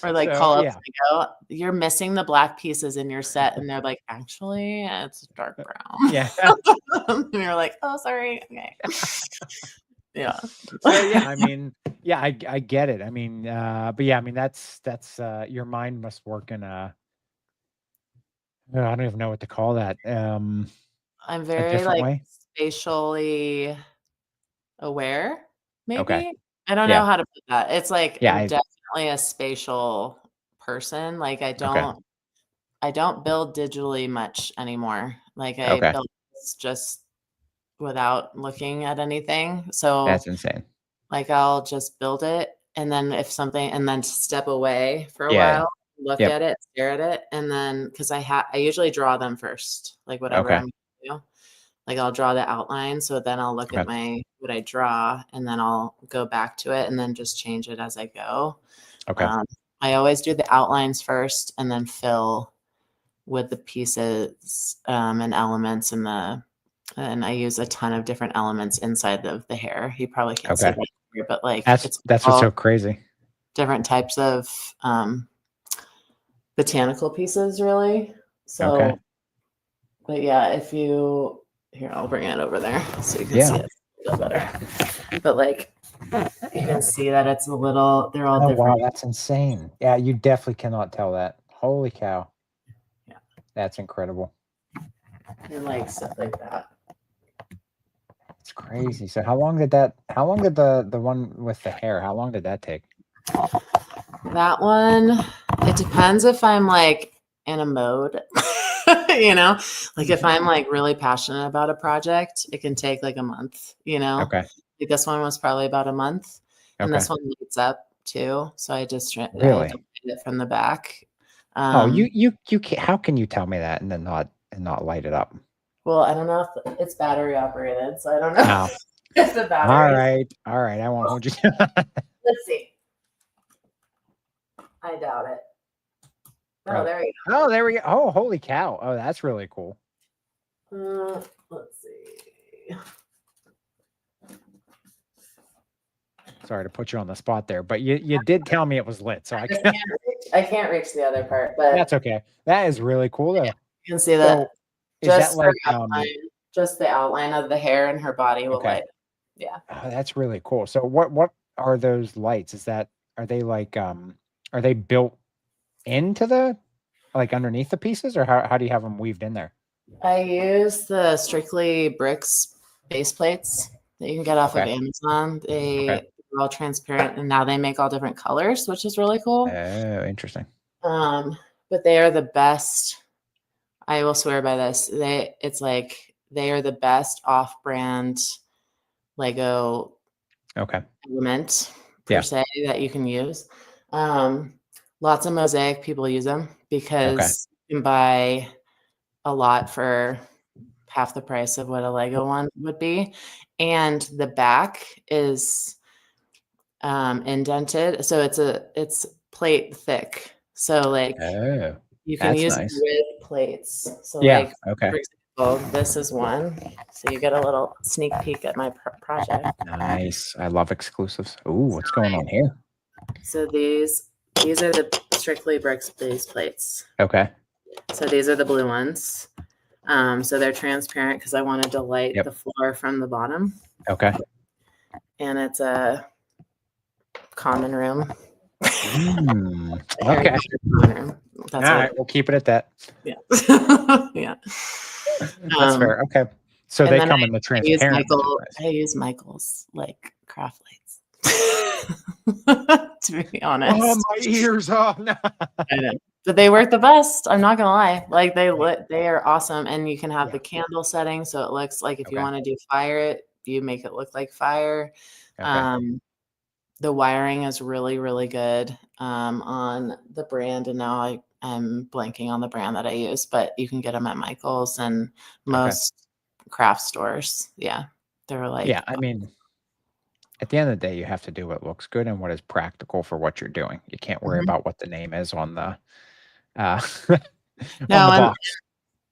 Or, like, So, call up yeah. Lego, "You're missing the black pieces in your set," and they're like, "Actually, it's dark brown." Yeah. And you're like, "Oh, sorry. Okay." Yeah. So, yeah, I mean, yeah, I get it. I mean, but yeah, I mean, that's your mind must work in I don't even know what to call that. I'm A very, different like, way? spatially aware, Okay. maybe? I don't know Yeah. how to put that. It's like Yeah, I'm definitely a spatial person, like, okay. I don't build digitally much anymore. Like, I Okay. build this just without looking at anything. So, That's insane. like, I'll just build it, and then if something and then step away for a Yeah, yeah. while, look Yep. at it, stare at it, and then 'cause I usually draw them first, like, whatever Okay. I'm gonna do. Like, I'll draw the outline, so then I'll look at Okay. my what I draw, and then I'll go back to it and then just change it as I go. Okay. Um, I always do the outlines first and then fill with the pieces, and elements and I use a ton of different elements inside of the hair. You probably can't see Okay. that here, but, like, That's it's that's what's all so crazy. different types of, botanical pieces, really. Okay. So but, yeah, if you here, I'll bring it over there so you can see Yeah. it a little better. But, like, you can see that it's a little they're all Oh, wow, different. that's insane. Yeah, you definitely cannot tell that. Holy cow. Yeah, That's incredible. and, like, stuff like that. It's crazy. So how long did the one with the hair, how long did that take? That one, it depends if I'm, like, in a mode, you know? Like, if I'm, like, really passionate about a project, it can take, like, a month, you know? Okay. Like, this one was probably about a month, and Okay. this one lights up too, so I had to Really? light it from the back. Oh, Um, you can how can you tell me that and then not light it up? well, I don't know if it's battery operated, so I don't know Oh, if the batteries all right, I won't hold you let's see. I doubt it. Oh, Oh. there you Oh, there we go. Oh, holy cow. Oh, that's really cool. go. Let's see. Sorry to put you on the spot there, but you did tell me it was lit, so I can't reach the other part, but that's okay. That is really cool yeah, though. you can see that So, is that like, just the outline of the hair and her body will okay. light up. Yeah. Oh, that's really cool. So what are those lights? Are they like, are they built into the like underneath the pieces or how do you have them weaved in there? I use the Strictly Bricks base plates that you can get off of Okay. Amazon. Okay. They're all transparent, and now they make all different colors, which is really cool. Oh, interesting. Um, but they are the best. I will swear by this. It's like they are the best off-brand Lego Okay. element per Yeah. se that you can use. Um, Lots of Mosaic people use them Okay. because you can buy a lot for half the price of what a Lego one would be. And the back is indented. So it's plate thick. So like Oh, you can that's use nice. grid plates. So Yeah. like Okay. for example, this is one. So you get a little sneak peek at my project. Nice. I love exclusives. Ooh, what's going on here? So these are the Strictly Bricks base plates. Okay. So these are the blue ones. So they're transparent because I wanted to light Yep. the floor from the bottom. Okay. And it's a common room. Okay. Common room. That's All what right. We'll keep it at that. yeah. Yeah. That's fair. Okay. So And they then come in the I use transparent. Michael's like craft lights. To be Oh, honest. my ears. Oh, no. I know. But they work the best. I'm not gonna lie. Like they are awesome. And you can have the candle setting so it looks like if you Okay. want to do fire, you make it look like fire. Okay. The wiring is really, really good on the brand. And now I'm blanking on the brand that I use, but you can get them at Michael's and most craft stores. Yeah. They're like, Yeah. I mean, at the end of the day, you have to do what looks good and what is practical for what you're doing. You can't worry mhm. about what the name is on the uh, on No, the and box.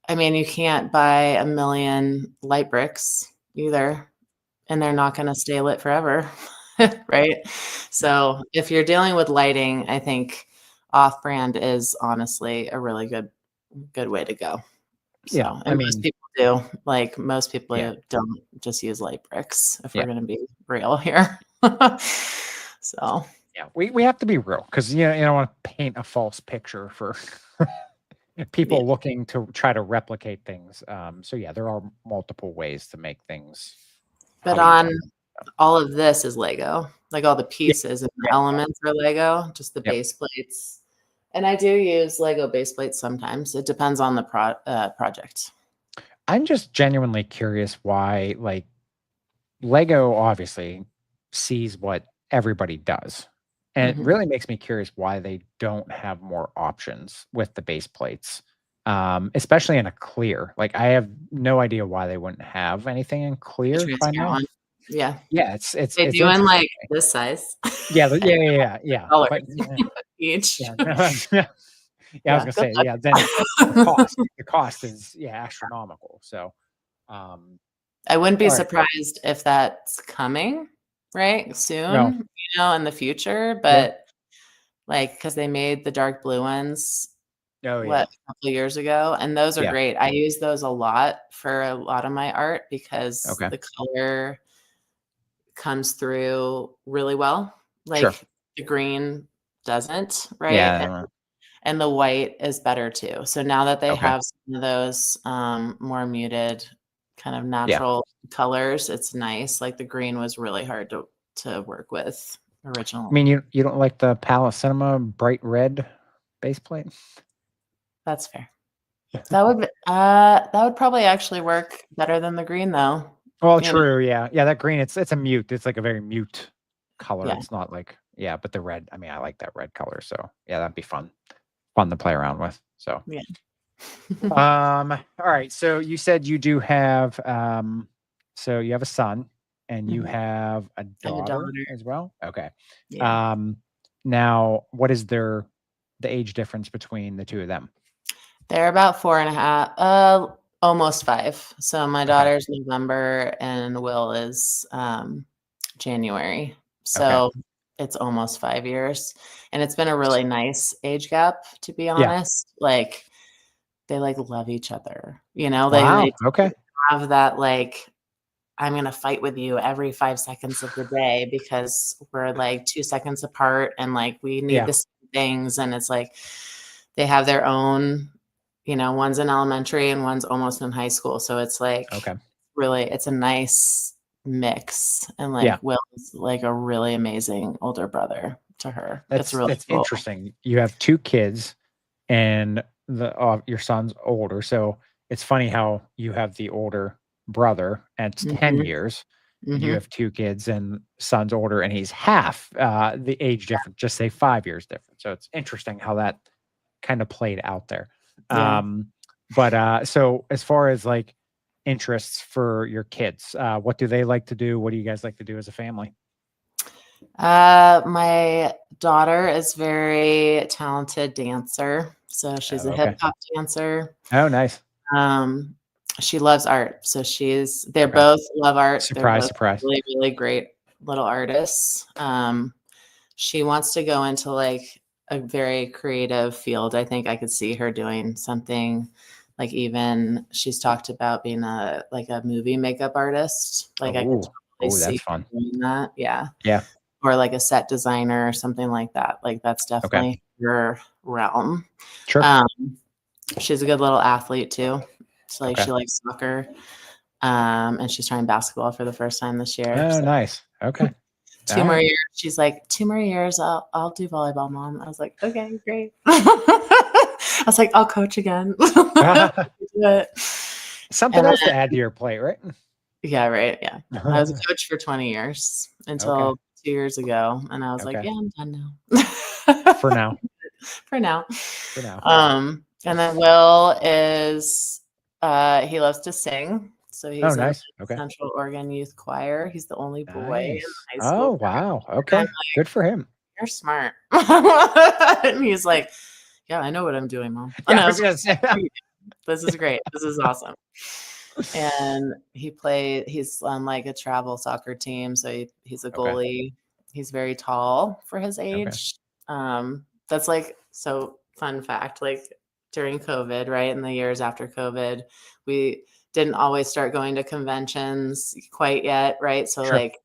I mean, you can't buy a million light bricks either, and they're not going to stay lit forever. Right. So if you're dealing with lighting, I think off brand is honestly a really good way to go. So, Yeah. I and most mean, people do. Like most people yeah. don't just use light bricks if we're Yeah. going to be real here. So, Yeah. We have to be real because you don't want to paint a false picture for yeah. people looking to try to replicate things. So yeah, there are multiple ways to make things But how you on want them. So, all of this is Lego. Like all the yeah. pieces and the Yeah. elements are Lego, just the Yep. base plates. And I do use Lego base plates sometimes. It depends on the project. I'm just genuinely curious why, like, Lego obviously sees what everybody does. And it Mhm. really makes me curious why they don't have more options with the base plates, especially in a clear. Like, I have no idea why they wouldn't have anything in The clear by transparent now. one. Yeah. Yeah, it's They it's do in interesting like to me. this size. Yeah, And yeah, colors but yeah, each. yeah, no, yeah, yeah, I was Yeah. gonna Good say, yeah, then luck. the cost is, yeah, astronomical, so, um, I wouldn't be alright. surprised if that's coming, right? No. Soon, in the future. Yeah. But like, because they made the dark blue ones Oh, what, yeah. a couple years ago, and those are Yeah. great. I use those a lot for a lot of my art because Okay. the color comes through really well. Sure. Like, the green doesn't, right? Yeah, And the white is better too. So now that they okay. have some of those, more muted kind of Yeah. natural colors, it's nice. Like, the green was really hard to work with I originally. mean, you don't like the Palace Cinema bright red base plate? That's fair. That would probably actually work better than the green though, Well, you know? true, yeah. Yeah, that green, it's a mute. It's like a very mute color. Yeah. It's not like, yeah, but the red, I mean, I like that red color, so yeah, that'd be fun to play around with. So, Yeah. all right. So you said you do have so you have a son and you Mhm. have a I have a daughter. daughter as well? Okay. Yeah. Um now what is the age difference between the two of them? They're about 4.5, almost 5. So my Okay. daughter's November and Will is, January. Okay. So it's almost 5 years, and it's been a really nice age gap, to be Yeah. honest. Like, they, like, love each other, Wow. they Okay. have that, like, "I'm gonna fight with you every 5 seconds of the day because we're, like, 2 seconds apart and, like, we need Yeah. the same things," and it's like they have their own one's in elementary and one's almost in high school. So it's like Okay. really, it's a nice mix. And like Yeah. Will's like a really amazing older brother to her. It's really That's cool. interesting. You have 2 kids and your son's older. So it's funny how you have the older brother and it's 10 Mhm, years. You mhm. have 2 kids and son's older and he's half the age difference, just say 5 years different. So it's interesting how that kind of played out there. Yeah. But so as far as like interests for your kids, what do they like to do? What do you guys like to do as a family? My daughter is very talented dancer. So she's a Oh, hip okay. hop dancer. Oh, nice. Um, she loves art. So they Okay. both love art. They're Surprise, both surprise. really, really great little artists. She wants to go into like a very creative field. I think I could see her doing something like, even she's talked about being a movie makeup artist. Like I could Oh, totally oh, see that's her fun. doing that. Yeah. Yeah. Or like a set designer or something like that. Like that's Okay. definitely her realm. Sure. Um, she's a good little athlete too. So like Okay. she likes soccer. And she's trying basketball for the first time this year. Oh, So nice. Okay. All 2 more right. years. She's like, 2 more years, I'll do volleyball, mom. I was like, okay, great. I was like, I'll coach again. And Something then, else to add to your plate, right? yeah, right. Yeah. I was a coach for 20 years Okay. until 2 years ago. And I was like, Okay. yeah, I'm done now. For now. For now. For now. And then Will is he loves to sing. So Oh, he's in nice. the Okay. Central Oregon Youth Choir. He's the only boy in the Nice. high school Oh, wow. choir. Okay. Good for him. You're smart. And he's like, yeah, I know what I'm doing, mom. I Yeah, I know. was gonna say. This is great. This is awesome. And he's on like a travel soccer team. So he's a Okay. goalie. He's very tall for his Okay. age. That's like, so fun fact, like during COVID, right? In the years after COVID, we didn't always start going to conventions quite yet, right? So Sure. like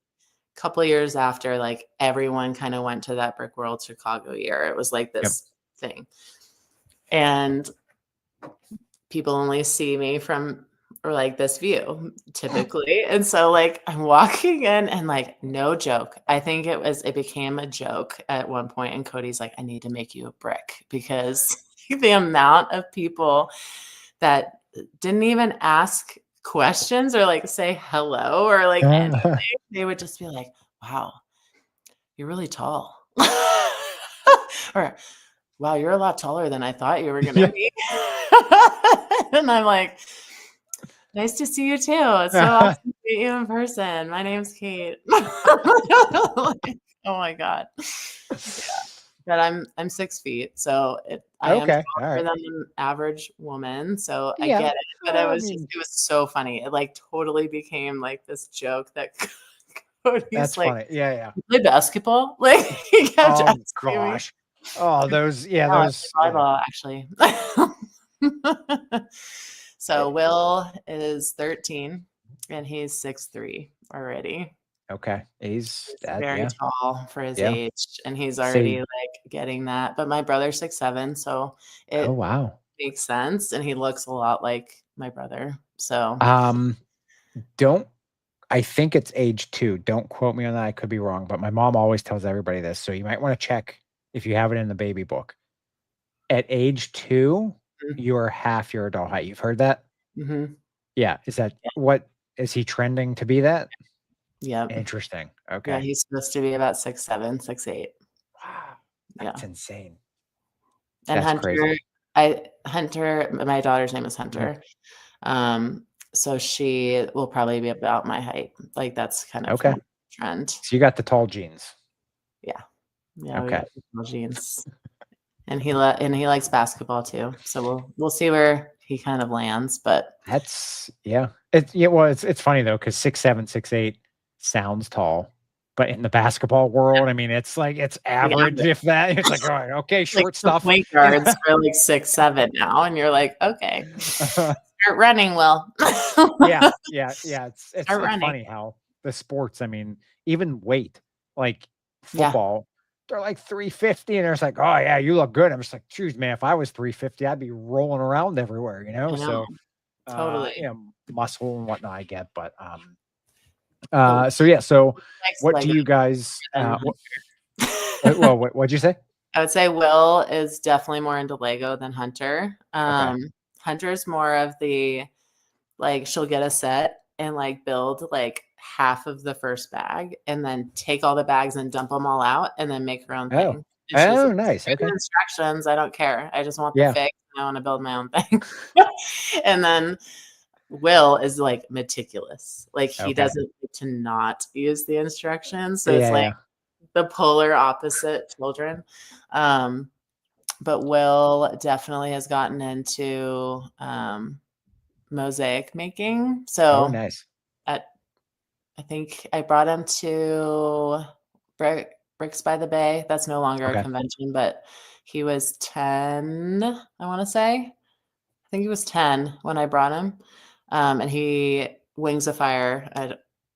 couple years after, like everyone kind of went to that Brick World Chicago year. It was like Yep. this thing. And people only see me from, or like this view typically. And so like I'm walking in and like, no joke. I think it became a joke at one point, and Cody's like, I need to make you a brick, because the amount of people that didn't even ask questions or like say hello or like anything, they would just be like, wow, you're really tall. Or, wow, you're a lot taller than I thought you were going to Yeah. be. And I'm like, nice to see you too. It's so awesome to meet you in person. My name's Kate. Like, oh my God. Yeah. But I'm 6 feet, so I am Okay. All taller right. than an average woman, so I Yeah. get it. But I mean, it was so funny. It like totally became like this joke that Cody's that's like, funny. Yeah, yeah. "You play basketball?" Like he kept Oh asking me. gosh. Oh, No, I those, play yeah. volleyball actually. So Eh, Will is 13 and he's 6'3" already. okay. He's He's that, very yeah. tall for his Yeah. age, and he's already, See. like, getting that, but my brother's 6'7", so Oh, it wow. makes sense, and he looks a lot like my brother, so Um, don't I think it's age 2. Don't quote me on that. I could be wrong, but my mom always tells everybody this, so you might wanna check if you have it in the baby book. At age 2, mm, you're half your adult height. You've heard that? mhm, Yeah. Is that yeah, what is he trending to be that? yep. Interesting. Yeah, Okay. he's supposed to be about 6'7", 6'8". Wow. Yeah, That's insane. and That's crazy. Hunter, my daughter's name is Mhm. Hunter, um, so she will probably be about my height, like, that's kind of Okay. more trend. So you got the tall genes. Yeah, yeah, we Okay. got equal genes. And he likes basketball too. So we'll see where he kind of lands, but That's yeah. It's funny though, because 6'7", 6'8" sounds tall, but in the basketball world, I mean, it's like it's yeah, average, if that. It's like, all right, okay, like short the stuff. point You guards are like 6'7" now, and you're like, okay, know? start running, Will. Yeah, yeah, yeah. Start It's running. funny how the sports, I mean, even weight, like Yeah. football, they're like 350, and it's like, oh yeah, you look good. I'm just like, geez, man, if I was 350, I'd be rolling around everywhere, you know. I know, So, totally. muscle and whatnot, I get, but But so yeah, so likes what do Lego you guys? more than Well, Hunter. what'd you say? I would say Will is definitely more into Lego than Hunter. Okay. Hunter's more of the like she'll get a set and like build like half of the first bag and then take all the bags and dump them all out and then make her own Oh, thing. And she's like, nice. "Here's the Okay. instructions. I don't care. I just want the Yeah. fix. And I want to build my own thing." And then Will is like meticulous. Like he Okay. doesn't like to not use the instructions. So it's Yeah. like Yeah. the polar opposite children. But Will definitely has gotten into mosaic making. Oh, So nice. I think I brought him to Bricks by the Bay. That's no longer a Okay. convention, but he was 10, I want to say. I think he was 10 when I brought him. And he Wings of Fire.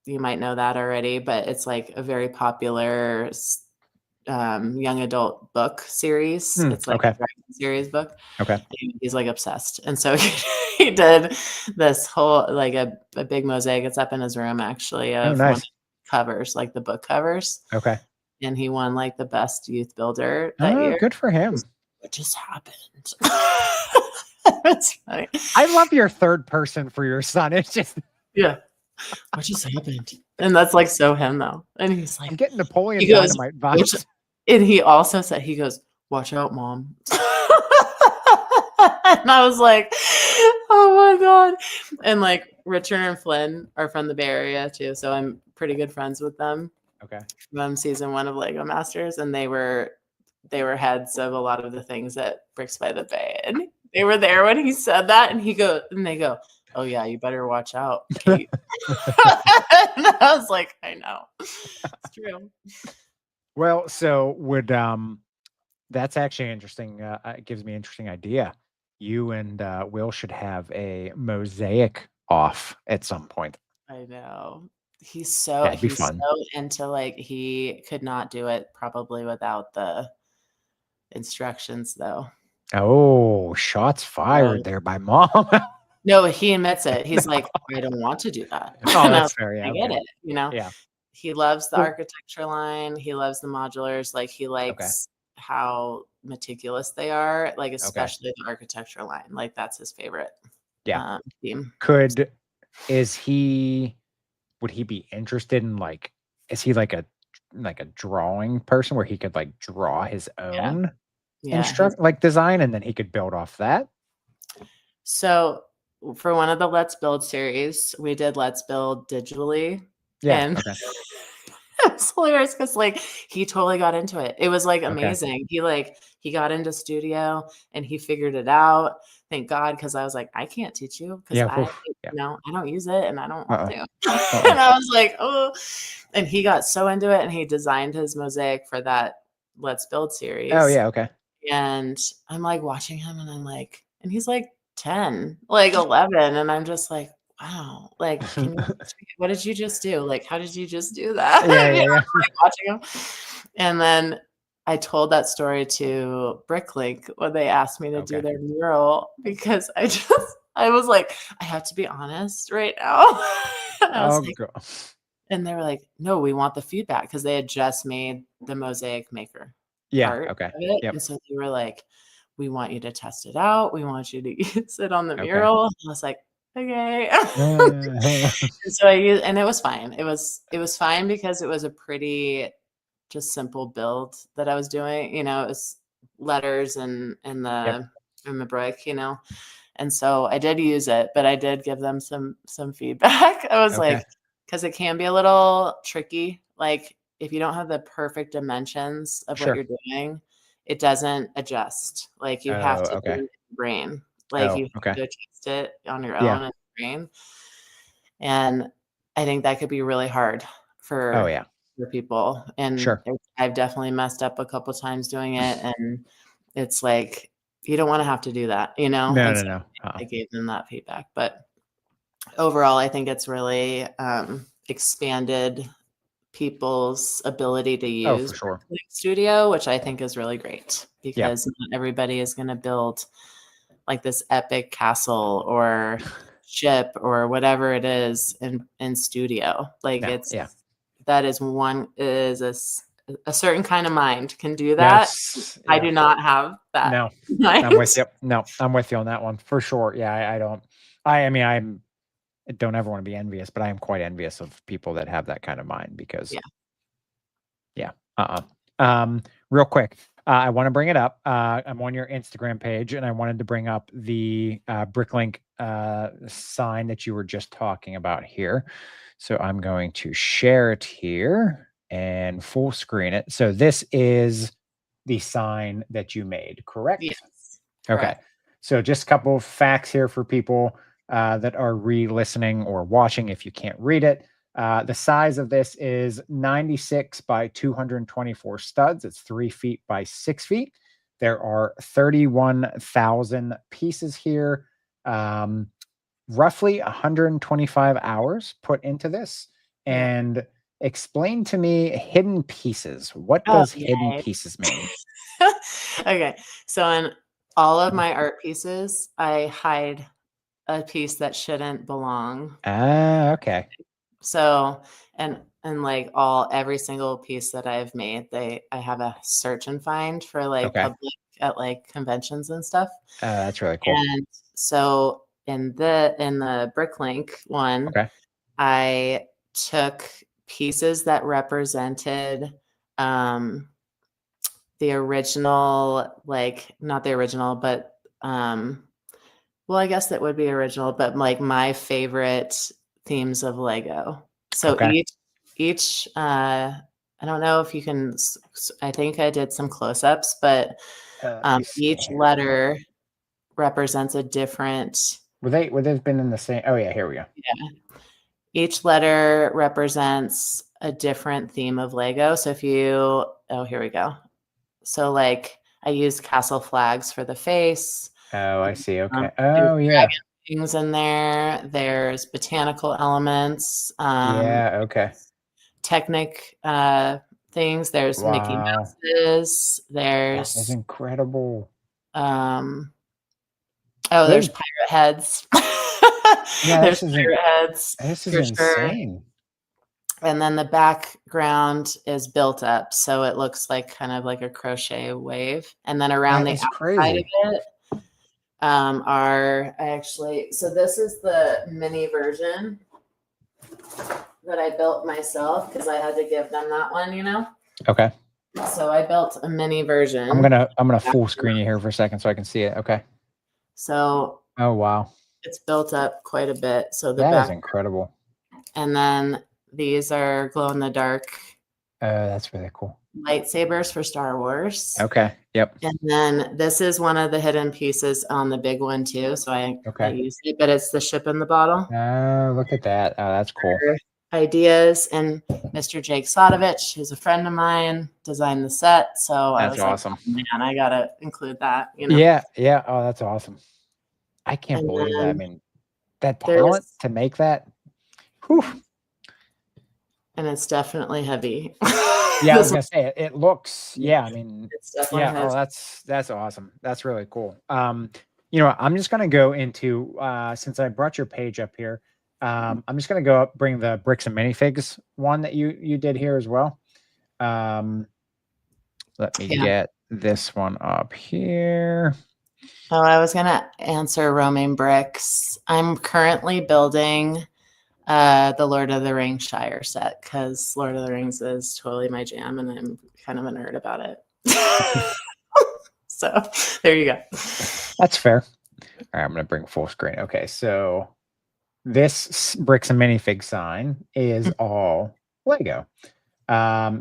You might know that already, but it's like a very popular young adult book series. It's like a Okay. dragon series book. Okay. He's like obsessed. And so he did this whole like a big mosaic. It's up in his room actually Oh, of one of nice. the covers, like the book covers. Okay. And he won like the best youth builder that Oh, year. good for him. What just happened? That's funny. I love your third person for your son. It's just Yeah. What just happened? And that's like so him though. And he's I'm like, getting Napoleon he goes, Dynamite vibes. and he also said, he goes, "Watch out, mom." And I was like, oh my God. And like Richard and Flynn are from the Bay Area too. So I'm pretty good friends with them Okay. from season 1 of Lego Masters. And they were heads of a lot of the things at Bricks by the Bay. And they were there when he said that. And they go, "Oh yeah, you better watch out, Kate." And I was like, I know. It's true. Well, so would that's actually interesting. It gives me an interesting idea. You and Will should have a mosaic off at some point. I know. That'd be He's fun. so into like he could not do it probably without the instructions though. Oh, shots fired there by mom. No, he admits it. He's like, "I don't want to do that." Oh, And I that's was fair. like, Yeah. "I get Okay. it," you know? Yeah. He loves the Well, architecture line. He loves the modulars. Like he okay. likes how meticulous they are, like Okay. especially the architecture line. Like that's his favorite Yeah. theme. Could is he would he be interested in like is he like a drawing person where he could like draw his Yeah. own Yeah. He's like design and then he could build off that? So for one of the Let's Build series, we did Let's Build digitally. Yeah. And Okay. it was hilarious because like he totally got into it. It was like Okay. amazing. He got into studio and he figured it out. Thank God, because I was like, I can't teach you because Yeah. Oof. Yeah. I don't use it and I don't want Uh-uh. to. Uh-uh. And I was like, oh, and he got so into it and he designed his mosaic for that Let's Build Oh series. yeah. Okay. And I'm like watching him and I'm like, and he's like 10, like 11. And I'm just like, wow, like, what did you just do? Like, how did you just do that? Yeah. You know, Yeah. Yeah. like watching him. And then I told that story to Bricklink when they asked me to do Okay. their mural because I was like, I have to be honest right now. And I was Oh like, god. and they were like, no, we want the feedback because they had just made the mosaic maker Yeah. part Okay. of it. Yep. And so they were like, we want you to test it out. We want you to use it on the Okay. mural. And I was like, okay. Uh, And so I used, and it was fine. It was fine because it was a pretty just simple build that I was doing. You know, it was letters and yep. the brick, you know. And so I did use it, but I did give them some feedback. I was Okay. like, because it can be a little tricky. Like if you don't have the perfect dimensions of what Sure. you're doing, it doesn't adjust. Like you have Oh, to do okay. it in your brain. Like Oh, you have okay. to adjust it on your Yeah. own in your brain. And I think that could be really hard Oh, for yeah. people. And Sure. I've definitely messed up a couple times doing it. And it's like, you don't want to have to do that, you know? No, And no, so no. Uh-uh. I gave them that feedback. But overall, I think it's really expanded people's ability to Oh, for use sure. Studio, which I think is really great Yeah. because not everybody is going to build like this epic castle or ship or whatever it is in Studio. Like No, yeah. that is a certain kind of mind can do that. Yes. I Yeah. do not have that No, mind. I'm with you. No, I'm with you on that one for sure. Yeah, I don't. I mean, I don't ever want to be envious, but I am quite envious of people that have that kind of mind because, Yeah. yeah. Real quick, I want to bring it up. I'm on your Instagram page, and I wanted to bring up the Bricklink sign that you were just talking about here. So I'm going to share it here and full screen it. So this is the sign that you made, correct? Yes. Okay. Correct. So just a couple of facts here for people that are re-listening or watching if you can't read it. The size of this is 96 by 224 studs. It's 3 feet by 6 feet. There are 31,000 pieces here. Roughly 125 hours put into this. Yeah. And explain to me hidden pieces. What Oh, does hidden yay. pieces mean? Okay. So in all of my art pieces, I hide a piece that shouldn't belong. Ah, okay. So, and like every single piece that I've made, I have a search and find for like Okay. public at like conventions and stuff. That's really cool. And so in the Bricklink one, Okay. I took pieces that represented the original, like not the original, but well, I guess that would be original, but like my favorite themes of Lego. So Okay. each I don't know if you can I think I did some close-ups, but Let me see each here. letter represents a different Would they've been in the same? Oh yeah, here we go. yeah. Each letter represents a different theme of Lego. So here we go. So like I used castle flags for the face. Oh, I see. Okay. There's Oh yeah. dragon things in there. There's botanical elements. Yeah. Okay. Technic things. There's Mickey Wow. Mouses. That is There's incredible. there's Good. pirate heads. Yeah, There's pirate heads this is for sure. insane. And then the background is built up, so it looks like kind of like a crochet wave. And then around That the is outside of crazy. it so this is the mini version that I built myself because I had to give them that one, Okay. So I built a mini version. I'm gonna full screen you here for a second so I can see it. Okay. So Oh wow. it's built up quite a bit. So the That is back, incredible. and then these are glow in the dark That's really cool. lightsabers for Star Wars. Okay. Yep. And then this is one of the hidden pieces on the big one too. So I used it, but it's the ship in the bottle. Oh, look at that. Oh, that's cool. Ideas, and Mr. Jake Sladovich, who's a friend of mine, designed the set. So I was awesome. like, oh, man, I gotta include that. Yeah. Yeah. Oh, that's awesome. I can't And believe that. I mean, that there's- talent to make that. Whew. and it's definitely heavy. Yeah, I was gonna say it looks. Yeah, I mean, It's definitely yeah. Oh, heavy. that's awesome. That's really cool. You know what? I'm just gonna go into since I brought your page up here. I'm just gonna go up, bring the bricks and minifigs one that you did here as well. Let me get this one up here. Oh, I was gonna answer roaming bricks. I'm currently building the Lord of the Rings Shire set because Lord of the Rings is totally my jam and I'm kind of a nerd about it. So there you go. That's fair. All right, I'm gonna bring full screen. Okay, so this bricks and minifig sign is all Lego.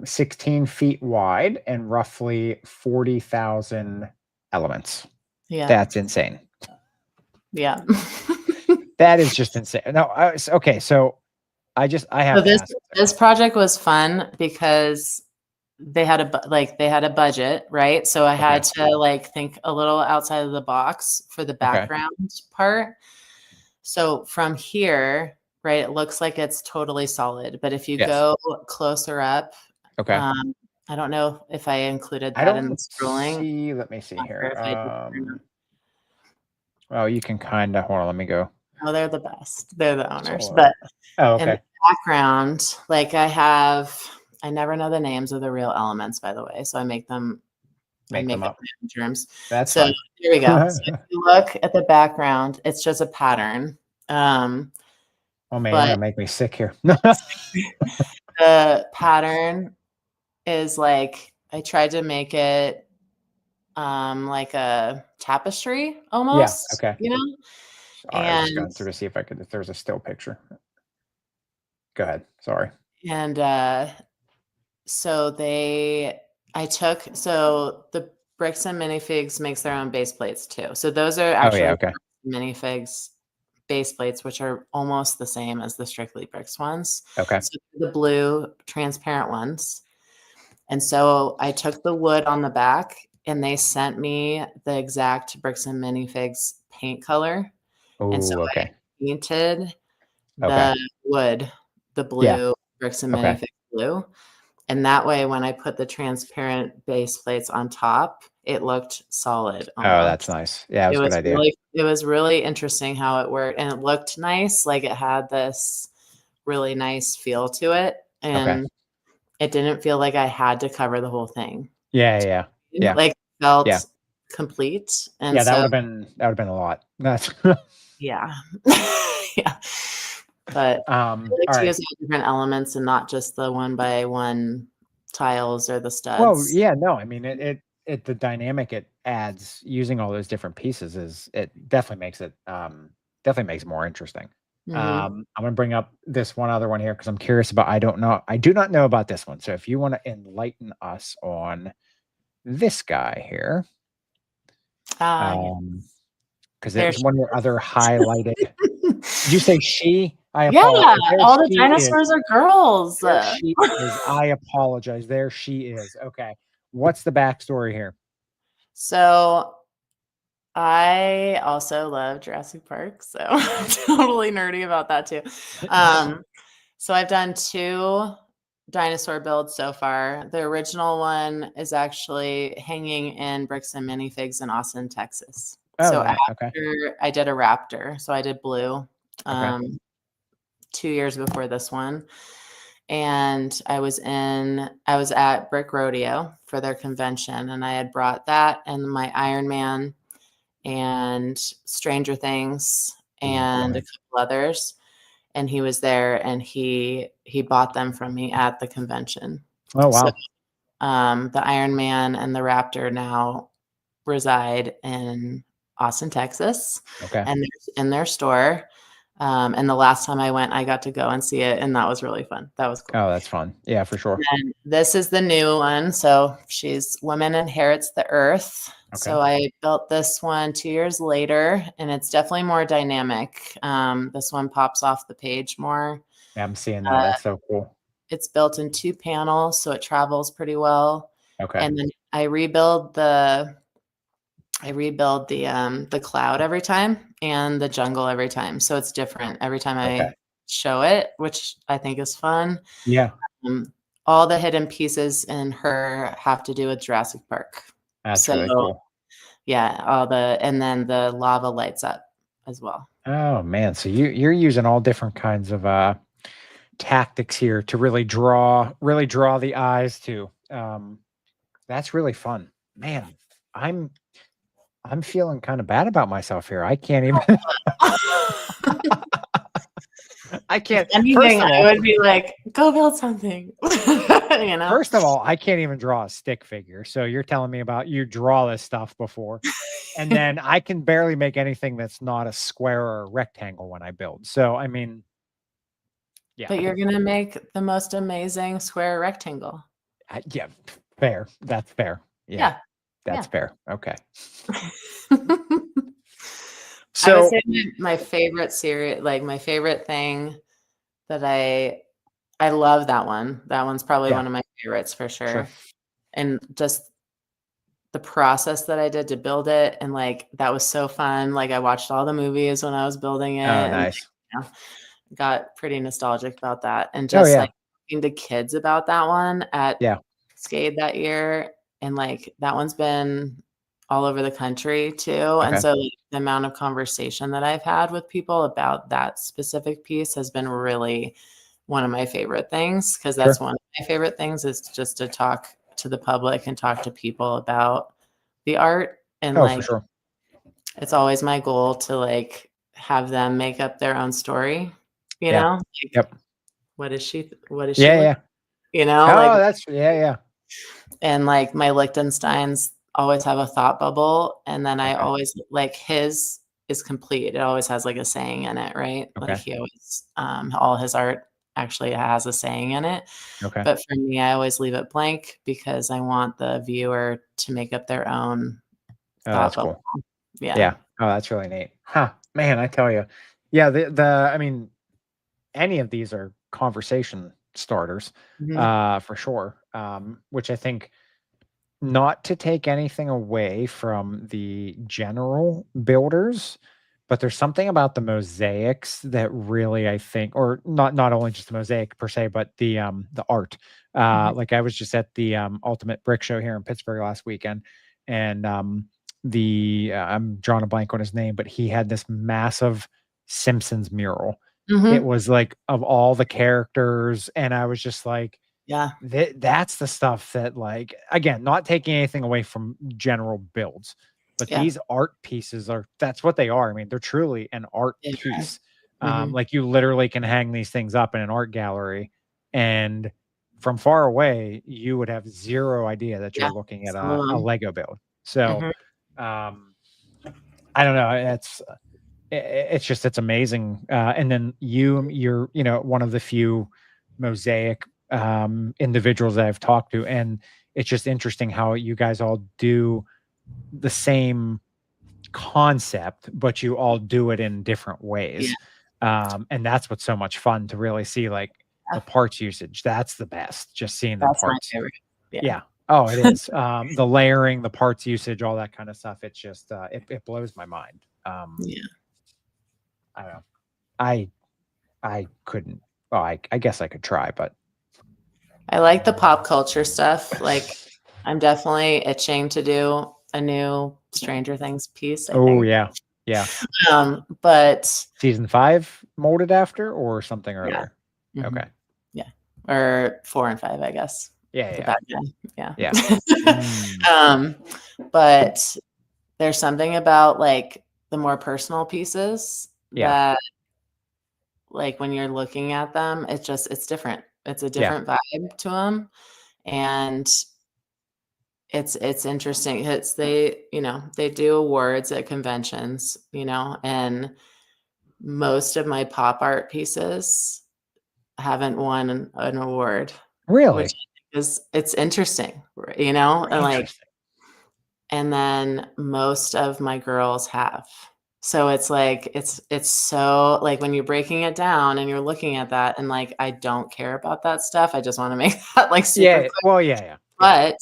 16 feet wide and roughly 40,000 elements. Yeah. That's insane. Yeah. That is just insane. No, okay. So I have this project was fun because they had a budget, right? So I had to think a little outside of the box for the background part. So from here, right, it looks like it's totally solid. But if you Yes. go closer up, Okay. I don't know if I included I that in the don't scrolling. see. Let me see Not sure here. if I did or not. Well, you can kind of hold on. Let me go. Oh, they're the best. They're the owners. Solar. But Oh, in the okay. background, like I never know the names of the real elements, by the way. So I make them Make them up up. my own terms. That's So fun. here we go. So if you look at the background, it's just a pattern. Oh man, you're But gonna make me sick here. the pattern is like I tried to make it like a tapestry Yeah. almost, Okay. you know? Sorry, I was just And going through to see if there's a still picture. Go ahead. Sorry. and so the Bricks and Minifigs makes their own base plates too. So those are Oh yeah. actually Okay. Minifigs base plates, which are almost the same as the Strictly Bricks ones. Okay. So the blue transparent ones. And so I took the wood on the back and they sent me the exact Bricks and Minifigs paint color. And so Oh, I okay. painted Okay. the wood, the Yeah. blue, Bricks and Okay. Minifigs blue. And that way, when I put the transparent base plates on top, it looked solid Oh, that's almost. nice. Yeah, that's a good idea. It was really interesting how it worked, and it looked nice. Like it had this really nice feel to it, Okay. and it didn't feel like I had to cover the whole thing. Yeah. Yeah. Yeah. Like Yeah. felt complete, and Yeah. That so would have been a lot. That's yeah, yeah. But I all like to right. use all different elements and not just the one by one tiles or the Well, studs. yeah, no, I mean it the dynamic it adds using all those different pieces is it definitely makes it more interesting. Mhm. I'm gonna bring up this one other one here because I'm curious about I do not know about this one. So if you want to enlighten us on this guy here, Yeah. because it There was she one of your other highlighted. Did you is. say she? I Yeah, apologize. There all the she is. dinosaurs are girls. There she is. I apologize. There she is. Okay. What's the backstory here? So I also love Jurassic Park, so I'm totally nerdy about that too. So I've done 2 dinosaur builds so far. The original one is actually hanging in Bricks and Minifigs in Austin, Texas. Oh, So nice. Okay. after I did a raptor, so I did blue, Okay. 2 years before this one. And I was at Brick Rodeo for their convention, and I had brought that and my Iron Man and Stranger Things Ooh, and a okay. couple others, and he was there, and he bought them from me at the convention. Oh, So, wow. the Iron Man and the Raptor now reside in Austin, Texas, Okay. and they're in their store. And the last time I went, I got to go and see it, and that was really fun. That was cool. Oh, that's fun. Yeah, for sure. And this is the new one. So she's Woman Inherits the Earth. Okay. So I built this one 2 years later, and it's definitely more dynamic. This one pops off the page more. Yeah, I'm seeing that. Uh, That's so cool. it's built in 2 panels, so it travels pretty well. Okay. And then I rebuild the cloud every time and the jungle every time. So it's different every time Okay. I show it, which I think is fun. Yeah, Um, all the hidden pieces in her have to do with Jurassic Park. that's So really cool. yeah, and then the lava lights up as well. Oh man, so you're using all different kinds of tactics here to really draw the eyes to. That's really fun. Man, I'm I'm feeling kind of bad about myself here. I can't even I can't If anything, first of I all, would be like, go build something. You know? First of all, I can't even draw a stick figure. So you're telling me about you draw this stuff before. And then I can barely make anything that's not a square or a rectangle when I build. So I mean, yeah. But you're gonna make the most amazing square rectangle. Yeah, fair. That's fair. Yeah. Yeah. That's Yeah. fair. Okay. I would So say my favorite series, like my favorite thing that I love that one. That one's probably yeah, one of my favorites for sure. sure. And just the process that I did to build it, and like that was so fun. Like I watched all the movies when I was building it, Oh, and nice. you know, got pretty nostalgic about that. And Oh just yeah. like talking to kids about that one at Yeah. Skate that year. And like that one's been all over the country too. And Okay. so like, the amount of conversation that I've had with people about that specific piece has been really one of my favorite things, because that's Sure. one of my favorite things, is just to talk to the public and talk to people about the art. And Oh, for like sure. it's always my goal to like have them make up their own story, Yeah. like Yep. what is she Yeah. like, Yeah. like, Oh, that's yeah. and like my Liechtensteins always have a thought bubble, and then I Okay. always like his is complete. It always has like a saying in it, right? Like Okay. he always all his art actually has a saying in it. Okay. But for me, I always leave it blank because I want the viewer to make up their own Oh, thought that's bubble. cool. Yeah. Yeah. Oh, that's really neat. Huh. Man, I tell you. Yeah, I mean, any of these are conversation starters, Mhm. for sure. Which I think, not to take anything away from the general builders, but there's something about the mosaics that really, I think, or not only just the mosaic per se, but the art. Mhm. Like I was just at the Ultimate Brick Show here in Pittsburgh last weekend, and the I'm drawing a blank on his name, but he had this massive Simpsons mural. It Mhm. was like, of all the characters, and I was just like, Yeah. that's the stuff that, like, again, not taking anything away from general builds, but Yeah. these art pieces that's what they are. I mean, they're truly an art Yeah. piece. Mhm. Like, you literally can hang these things up in an art gallery, and from far away, you would have zero idea that you're Yeah. looking at Some of a them. Lego build. So, Mhm. um, I don't know. It's amazing. And then you're, one of the few mosaic individuals that I've talked to, and it's just interesting how you guys all do the same concept, but you all do it in different Yeah. ways. And that's what's so much fun to really see, like, the parts usage. That's the best. Just seeing the That's my parts. favorite. Yeah. Yeah. Oh, it is. The layering, the parts usage, all that kind of stuff. It's just it blows my mind. Yeah. I don't know. I couldn't. Well, I guess I could try, but I like the pop culture stuff. Like, I'm definitely itching to do a new Stranger Things piece, I oh think. yeah, yeah. But Season 5 molded after, or something yeah. earlier. Mhm. Okay. Yeah. Or 4 and 5, I guess. Yeah, The yeah, bad guy. Yeah. yeah. Mm, Um, but there's something about like the more personal pieces yeah, that, like, when you're looking at them, it's different. It's a yeah. different vibe to them. And it's interesting. They do awards at conventions, and most of my pop art pieces haven't won an award, which Really it's interesting, and like, interesting. and then most of my girls have. So it's like it's so like when you're breaking it down and you're looking at that, and like I don't care about that stuff. I just want to make that like super Yeah. quick. Well, yeah, yeah, yeah, But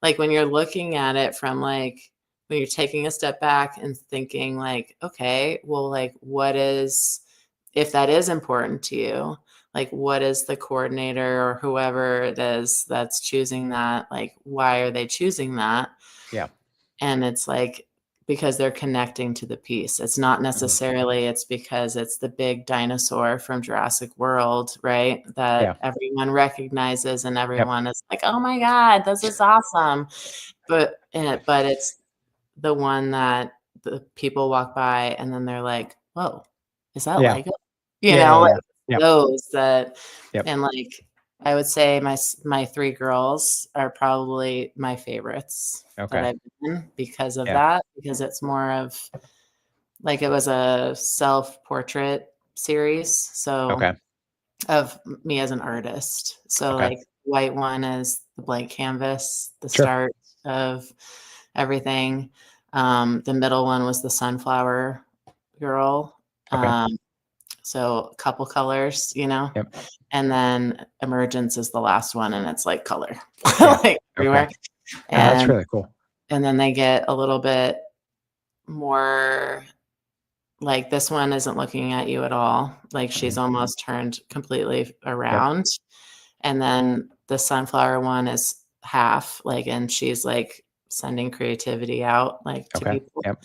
like when you're looking at it from like when you're taking a step back and thinking like, okay, well, like what is, if that is important to you, like what is the coordinator or whoever it is that's choosing that? Like, why are they choosing that? yeah. And it's like because they're connecting to the piece. It's not Mhm. necessarily it's because it's the big dinosaur from Jurassic World, right? Yeah. That everyone recognizes and Yep. everyone is like, "Oh my god, this is awesome." But it's the one that the people walk by and then they're like, "Whoa, is that Yeah. Lego?" Yeah. Yeah. Like Yeah. Yep. those that, Yep. and like I would say my 3 girls are probably my favorites that Okay. I've done because of Yeah. that, because it's more of like it was a self-portrait series, so Okay. of me as an artist. So, Okay. like, white one is the blank canvas, the Sure. start of everything. The middle one was the sunflower girl. Okay. Um, so a couple colors, Yep. and then emergence is the last one, and it's like color, Yeah. like Okay. everywhere. Oh, that's And really cool. and then they get a little bit more like this one isn't looking at you at all. Like she's Mhm. almost turned completely Yep. around. And then the sunflower one is half, like, and she's like sending creativity out like to Okay. people. Yep.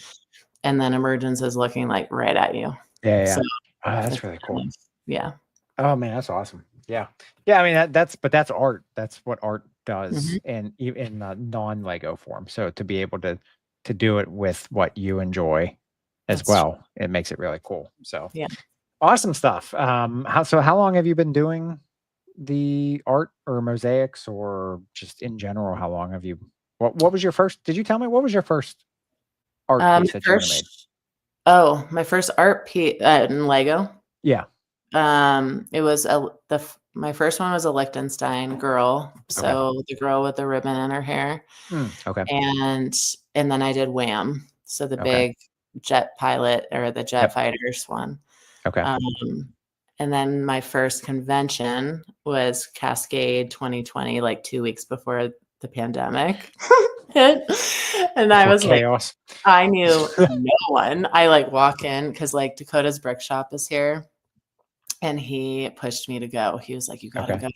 And then emergence is looking like right at you. Yeah. Yeah. So Oh, that's it's really kind cool. of, yeah. Oh man, that's awesome. Yeah. Yeah. I mean, that's art. That's what art does Mhm. in non-Lego form. So to be able to do it with what you enjoy as That's true. well, it makes it really cool. So Yeah. awesome stuff. How long have you been doing the art or mosaics or just in general? How long have you? What was your first? Did you tell me what was your first art Um, piece that you ever made? first, oh, my first art piece in Lego. Yeah. It was my first one was a Liechtenstein girl, Okay. so the girl with the ribbon in her hair, Okay. and then I did Wham, so the Okay. big jet pilot or the jet Yep. fighters one. Okay. Um, and then my first convention was Cascade 2020, like 2 weeks before the pandemic hit, and I Before was like, chaos. I knew no one. I, like, walk in because like, Dakota's Brick Shop is here, and he pushed me to go. He was like, Okay.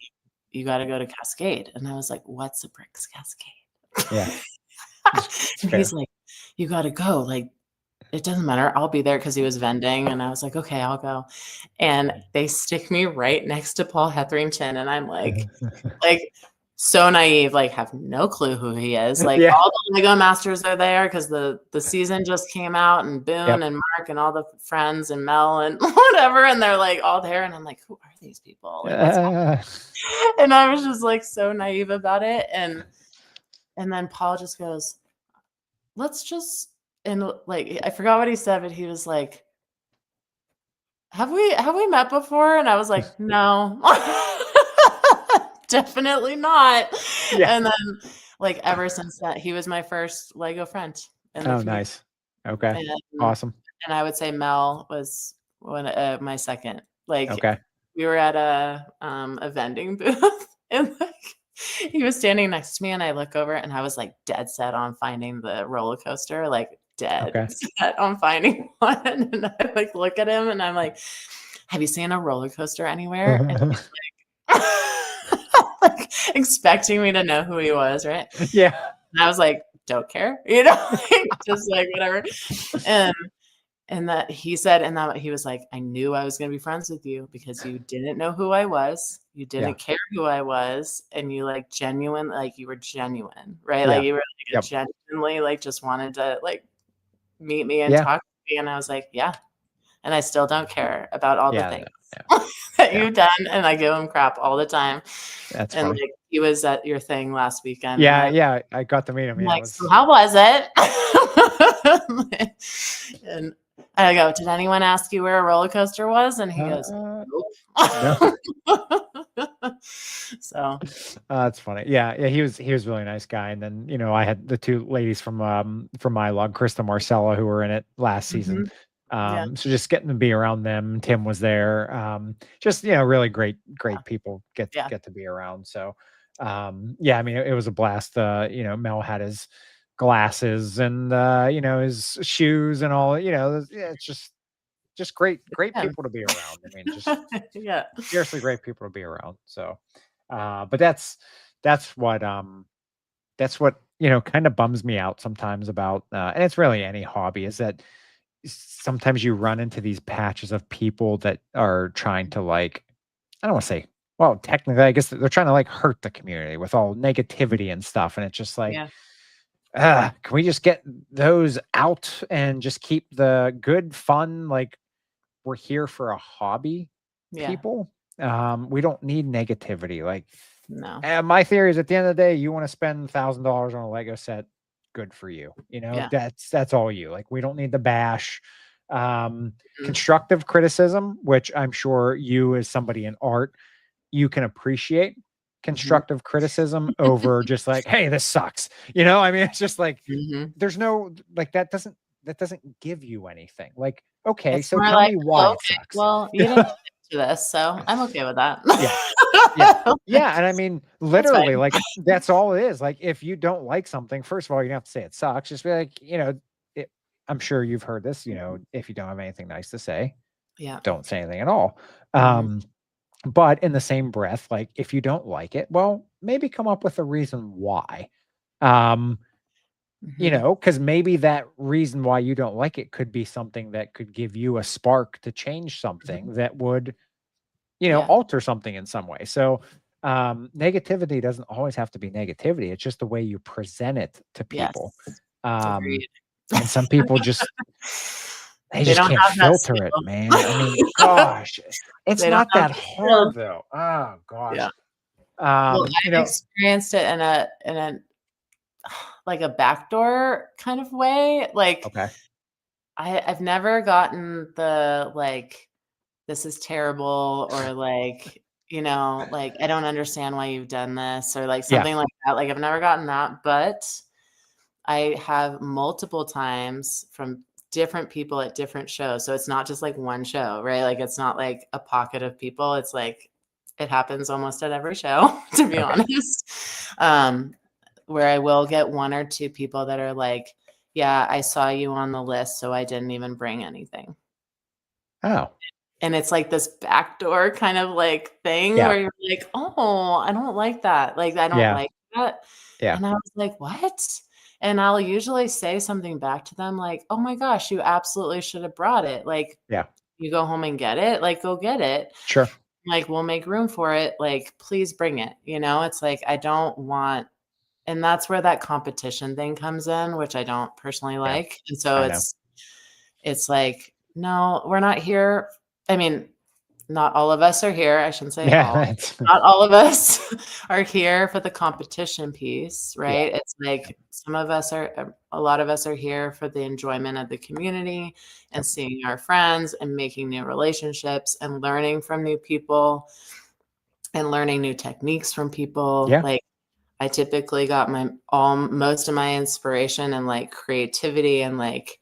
You gotta go to Cascade." And I was like, "What's a Bricks Cascade?" Yeah. It's And he's fair. like, "You gotta go, like, it doesn't matter, I'll be there because he was vending, and I was like, "Okay, I'll go." And they stick me right next to Paul Hetherington, and I'm like, so naive, like, have no clue who he is. Like, Yeah. all the Lego masters are there because the season just came out, and Boone Yep. and Mark and all the friends and Mel and whatever, and they're, like, all there, and I'm like, "Who are these people? Like, what's happening?" Uh, And I was just, like, so naive about it, and then Paul just goes, "Let's just," and, like, I forgot what he said, but he was like, "Have we met before?" And I was like, "No." Definitely not. yeah. And then, like, ever since that, he was my first Lego friend in the Oh, community, nice. Okay. and Awesome. I would say Mel was my second. Like, Okay. we were at a vending booth, and, like, he was standing next to me, and I look over, and I was, like, dead set on finding the roller coaster, like, dead Okay. set on finding one, and I, like, look at him, and I'm like, "Have you seen a roller coaster anywhere?" And like, expecting me to know who he was, right? Yeah. And I was like, "Don't care," you know, like, just like whatever. And that he said, and that he was like, "I knew I was gonna be friends with you because you didn't know who I was, you Yeah. didn't care who I was, and you like genuine, like you were genuine, right? Like Yeah. you were like Yep. genuinely like just wanted to like meet me and Yeah. talk to me." And I was like, "Yeah." And I still don't care about all the Yeah. things Yeah. that Yeah. you've done, and I give him crap all the time. That's And, funny. like, he was at your thing last weekend, and Yeah. Yeah. I got to meet him. I'm Yeah. It like, "So was. how was it?" And I go, "Did anyone ask you where a roller coaster was?" And he goes, Uh, no. "Nope." So, That's funny. Yeah, yeah, he was a really nice guy. And then, I had the two ladies from my log, Krista Marcella, who were in it last season. mhm, yeah, So just getting to be around them. Tim was there. Just, really yeah, great people yeah, get to be around. So yeah, I mean it was a blast. Mel had his glasses and his shoes and all, yeah, it's just great yeah. people to be around. I mean, just Yeah, seriously great people to be around. So but that's what kind of bums me out sometimes about and it's really any hobby is that sometimes you run into these patches of people that are trying to like I don't want to say well technically I guess they're trying to like hurt the community with all negativity and stuff and it's just like yeah, can we just get those out and just keep the good fun like we're here for a hobby yeah, people we don't need negativity like no, and my theory is at the end of the day, you want to spend $1,000 on a Lego set, good for you. yeah, That's all you. Like we don't need the bash. Um, mm, Constructive criticism, which I'm sure you as somebody in art, you can appreciate mhm, constructive criticism over just like, hey, this sucks. I mean, it's just like mhm. there's no like that doesn't give you anything. Like, okay, It's so more tell like, me why "Oh, it okay, sucks. well, you didn't stick to this, so I'm okay with that." Yeah. Yeah. Yeah, and I mean, That's literally, fine. like, that's all it is. Like, if you don't like something, first of all, you don't have to say it sucks. Just be like, it I'm sure you've heard this, if you don't have anything nice to say, Yeah. don't say anything at all. Mhm. But in the same breath, like, if you don't like it, well, maybe come up with a reason why. Um, Mhm. because maybe that reason why you don't like it could be something that could give you a spark to change Mhm. something that would, Yeah. alter something in some way. So, negativity doesn't always have to be negativity. It's just the way you present it to people. Yes. Um, Agreed. and some people just they They just don't can't have that filter it, man. I mean, skill. gosh, it's They don't not have that the skill. hard though. Oh Yeah. gosh. Well, You I've know, experienced it in a like a backdoor kind of way. Like okay. I've never gotten the like, this is terrible, or like, like, I don't understand why you've done this, or like Yeah. something like that. Like I've never gotten that, but I have multiple times from different people at different shows. So it's not just like one show, right? Like it's not like a pocket of people. It's like it happens almost at every show, to be Okay. honest. Where I will get one or two people that are like, yeah, I saw you on the list, so I didn't even bring anything. Oh, And it's like this backdoor kind of like thing yeah. where you're like, oh, I don't like that. Like, I don't Yeah. like that. Yeah. And I was like, what? And I'll usually say something back to them like, oh my gosh, you absolutely should have brought it. Like, Yeah. you go home and get it. Like, go get it. Sure. Like, we'll make room for it. Like, please bring it. It's like, I don't want, and that's where that competition thing comes in, which I don't personally Yeah. like. And so I know. it's like, no, we're not here. I mean, not all of us are here. I shouldn't say Yeah. all. Not all of us are here for the competition piece, Yeah. right? It's like a lot of us are here for the enjoyment of the community and Yep. seeing our friends and making new relationships and learning from new people and learning new techniques from people. Yeah. Like I typically got most of my inspiration and like creativity and like,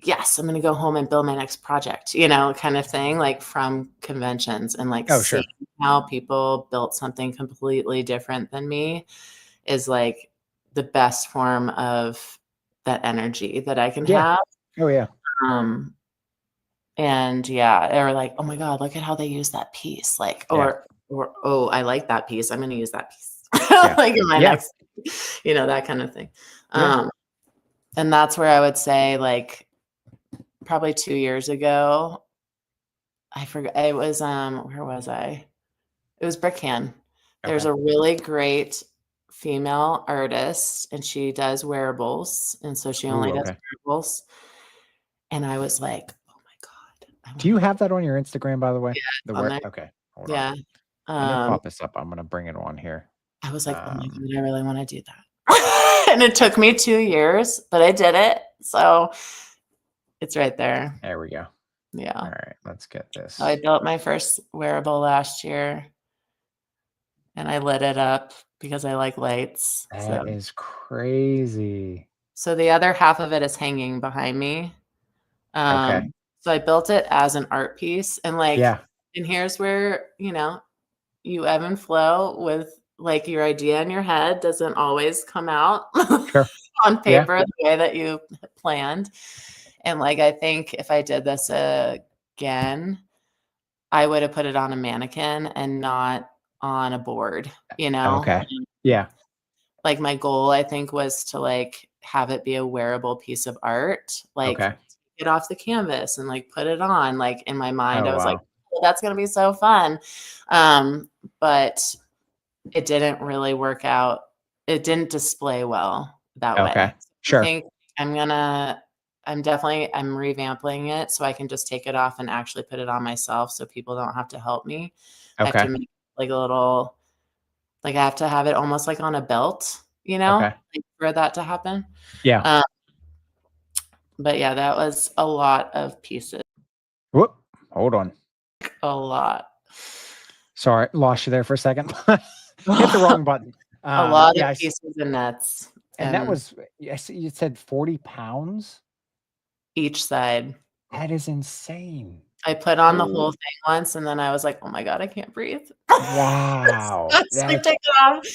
yes, I'm going to go home and build my next project, kind of thing, like from conventions and like Oh, seeing sure. how people built something completely different than me is like the best form of that energy that I can Yeah. have. Oh, yeah. Um, and yeah, or like, oh my God, look at how they use that piece. Like, Yeah. or, oh, I like that piece. I'm going to use that piece Yeah. like in my Yeah. next, that kind of thing. Yeah. And that's where I would say like, probably 2 years ago, I forgot it was, where was I? It was Brickhand. There's Okay. a really great female artist, and she does wearables, and so she Ooh, only does okay. wearables, and I was like, "Oh my god, I Do you wanna." have that on your Instagram, by the way? Yeah, The it's on where? there. Okay. Hold on. Yeah. Let me Um, pop this up. I'm gonna bring it on here. I was like, "Oh my Um, god, I really wanna do that." And it took me 2 years, but I did it, so it's right there. there we go. Yeah. All right. Let's get So I this. built my first wearable last year. And I lit it up because I like lights. So That is crazy. so the other half of it is hanging behind me. Okay. So I built it as an art piece and Yeah. and here's where, you ebb and flow with like your idea in your head doesn't always come out Sure. on Yeah. paper the way that you planned. And like I think if I did this again, I would have put it on a mannequin and not on a board, you know? Okay. Yeah. Like, my goal, I think, was to, like, have it be a wearable piece of art, like, Okay. take it off the canvas and, like, put it on, like, in my mind, Oh, I was like, wow. "Oh, that's gonna be so fun." But it didn't really work out. It didn't display well that Okay. way. I Sure. think I'm revamping it so I can just take it off and actually put it on myself so people don't have to help me. I have to Okay. make, like, a little like, I have to have it almost like on a belt, Okay. like, for that to happen. Yeah. Um, but yeah, that was a lot of pieces, Whoop. Hold on. a lot. Sorry, lost you there for a second. Hit the wrong button. A lot of Yeah, pieces and nets, and that and was yes, you said 40 pounds? each side. That is insane. I put on the whole Ooh, thing once, and then I was like, "Oh my god, I can't breathe." So wow. I was like, That's "Take it off."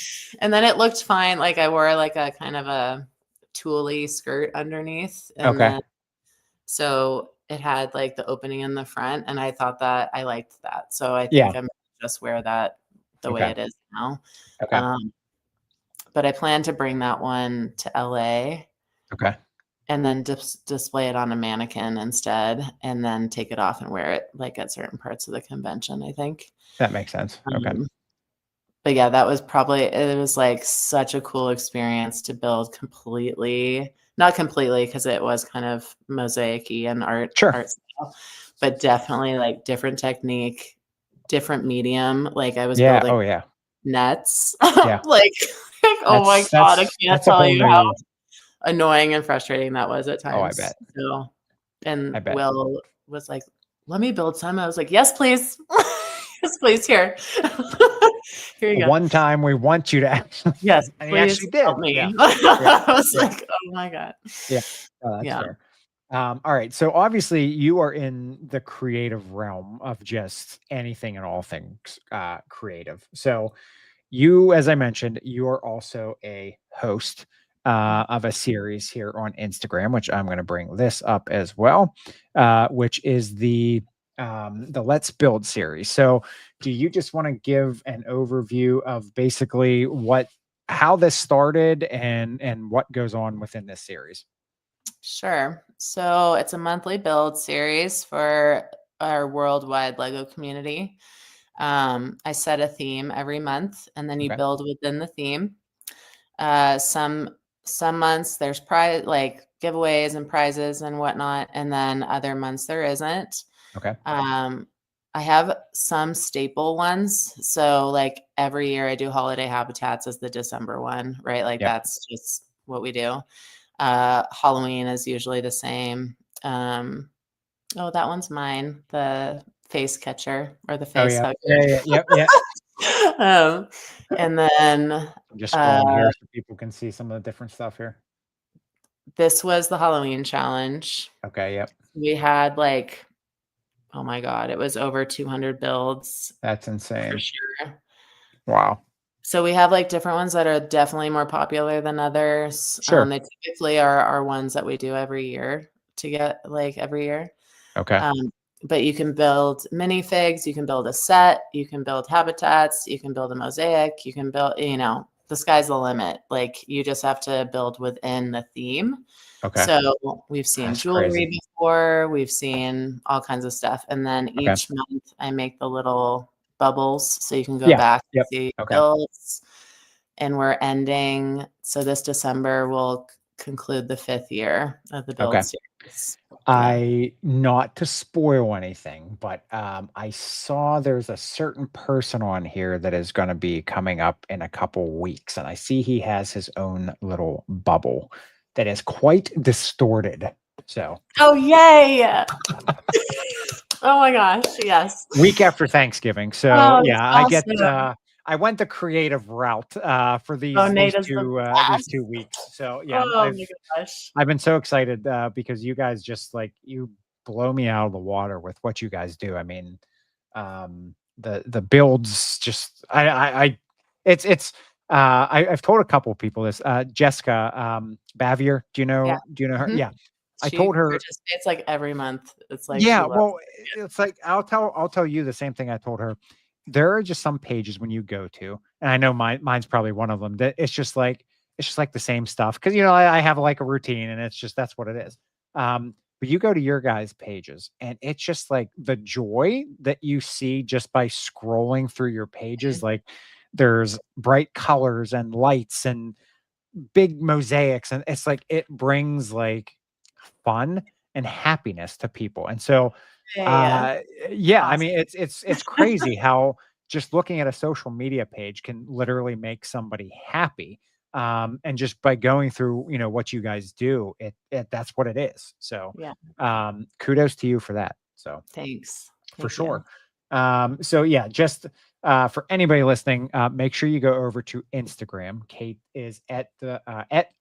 And then it looked fine, like, I wore, like, a kind of a tulle skirt underneath, and Okay. then so it had like the opening in the front, and I thought that I liked that. So I Yeah. think I'm just wear that the way Okay. it is now. Okay. Um, but I plan to bring that one to LA Okay. and then display it on a mannequin instead, and then take it off and wear it like at certain parts of the convention, I think. That makes sense. Okay. But yeah, that was probably it was like such a cool experience to build completely, not completely because it was kind of mosaic-y and art Sure. style, but definitely like different technique, different medium. Like I was Yeah. building Oh yeah. nets. Yeah. like, oh my God, I can't That's a tell whole you how new. annoying and frustrating that was at Oh, I times. bet. So, and I bet. Will was like, "Let me build some." I was like, "Yes, please. Yes, please. Here. Here you go. One time we want you to actually, Yes, and he please actually did. help me." Yeah. Yeah. I was Yeah. like, "Oh my God." Yeah. Oh, that's Yeah. fair. All right. So obviously you are in the creative realm of just anything and all things creative. So you, as I mentioned, you are also a host of a series here on Instagram, which I'm going to bring this up as well, which is the Let's Build series. So, do you just want to give an overview of basically how this started and what goes on within this series? Sure. So it's a monthly build series for our worldwide Lego community. I set a theme every month, and then you Okay. build within the theme. Uh, some some months there's prize like giveaways and prizes and whatnot, and then other months there isn't. Okay. Um, I have some staple ones. So like every year I do holiday habitats as the December one, right? Like Yep. that's just what we do. Halloween is usually the same. Oh, that one's mine. The face catcher or the Oh face yeah. hugger. Yeah. Yeah. Yep. Yeah. um, and then I'm just scrolling uh, here so people can see some of the different stuff here. this was the Halloween challenge. Okay. Yep. We had like, oh my God, it was over 200 builds That's for insane. sure. Wow. So we have like different ones that are definitely more popular than others. Sure. They typically are ones that we do every year to get like every year. Okay. Um, but you can build minifigs, you can build a set, you can build habitats, you can build a mosaic, you can build, the sky's the limit. Like you just have to build within the theme. Okay. So we've seen That's jewelry crazy. before, we've seen all kinds of stuff. And then Okay. each month I make the little bubbles so you can go Yeah. back and Yep. see Okay. builds. And we're ending. So this December will conclude the 5th year of the build Okay. series. Yeah. Not to spoil anything, but I saw there's a certain person on here that is going to be coming up in a couple weeks, and I see he has his own little bubble that is quite distorted. So Oh, yay. Oh my gosh, yes. week after Thanksgiving. So Oh, that's yeah, awesome. I went the creative route for Oh, these Nate is the these best. 2 weeks. So yeah, Oh my gosh. I've been so excited because you guys just like you blow me out of the water with what you guys do. I mean, the builds just I it's I've told a couple people this. Jessica Bavier, Yeah. do you know her? Mhm. Yeah, I She told her. participates like every month. It's like she Yeah, loves well, it's like I'll tell you the same thing I told her. There are just some pages when you go to, and I know mine's probably one of them, that it's just like the same stuff because I have like a routine and it's just that's what it is. But you go to your guys' pages and it's just like the joy that you see just by scrolling through your pages. it. Like there's bright colors and lights and big mosaics, and it's like it brings like fun and happiness to people. And so, Yeah. uh, yeah, I Awesome. mean, it's crazy how just looking at a social media page can literally make somebody happy. And just by going through, what you guys do, it that's what it is. So, Yeah. kudos to you for that. So, Thanks. for Thank you. sure. So yeah, just for anybody listening, make sure you go over to Instagram. Kate is at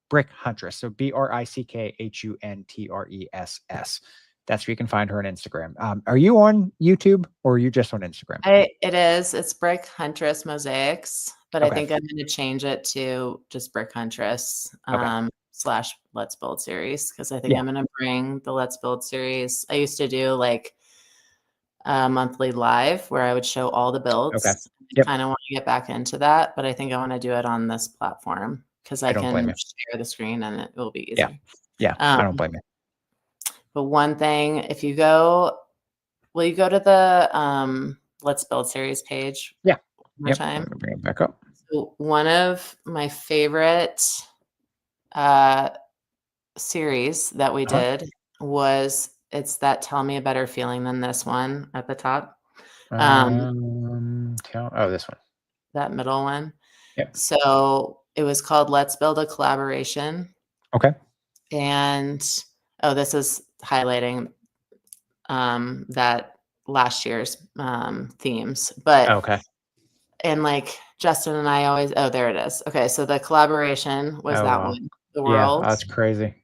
Brick Huntress. So BRICKHUNTRESS. That's where you can find her on Instagram. Are you on YouTube or are you just on Instagram? It is. It's Brick Huntress Mosaics, but I Okay. think I'm going to change it to just Brick Huntress. Okay. / Let's Build series, because I think Yeah. I'm going to bring the Let's Build series. I used to do like a monthly live where I would show all the builds. Okay. I Yep. kind of want to get back into that, but I think I want to do it on this platform because I I don't blame can you. share the screen and it will be Yeah. easier. Yeah. I don't blame you. But one thing, if you go, will you go to the Let's Build series page? Yeah. One more Yep. time. Let me bring it back up. So one of my favorite series that we did was, it's that Tell Me a Better Feeling Than This one at the top. This one. That middle one. Yep. So it was called Let's Build a Collaboration. Okay. And this is highlighting that last year's themes. But Okay. and like Justin and I always, there it is. Okay, so the collaboration was that wow. one, the Yeah, world. that's crazy.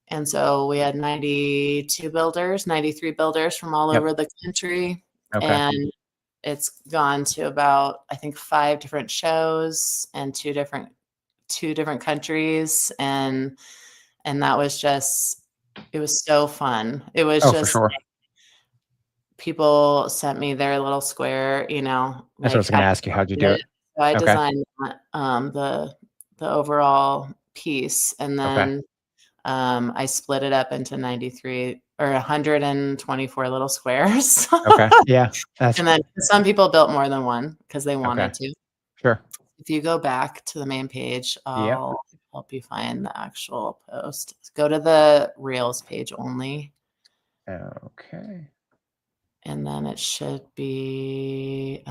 And so we had 92 builders, 93 builders from all over the country. Okay. And it's gone to about, I think, 5 different shows and two different countries. And that was just, it was so fun. It was for just sure. people sent me their little square, you know. That's what I was going to ask you. How'd you do it? So I Okay. designed the overall piece, and then I split it up into 93 or 124 little squares. Okay. Yeah. And then some people built more than one because they wanted to. Sure. If you go back to the main page, I'll help you find the actual post. Go to the Reels page only. Okay. And then it should be,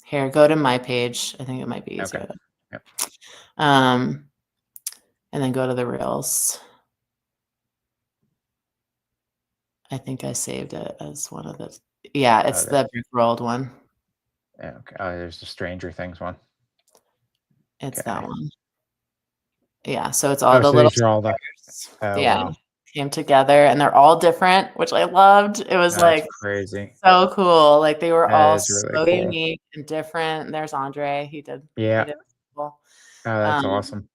here, go to my page. I think it might be easier. Okay. Yep. And then go to the Reels. I think I saved it as one of the, it's the Brick Rolled one. Okay. Oh, there's the Stranger Things one. It's that one. Yeah, so it's all the so little these are all the wow. Came together, and they're all different, which I loved. It was like crazy, so cool. Like they were all really so cool. unique and different. There's Andre. He did. Yeah. He did cool. Oh, that's awesome.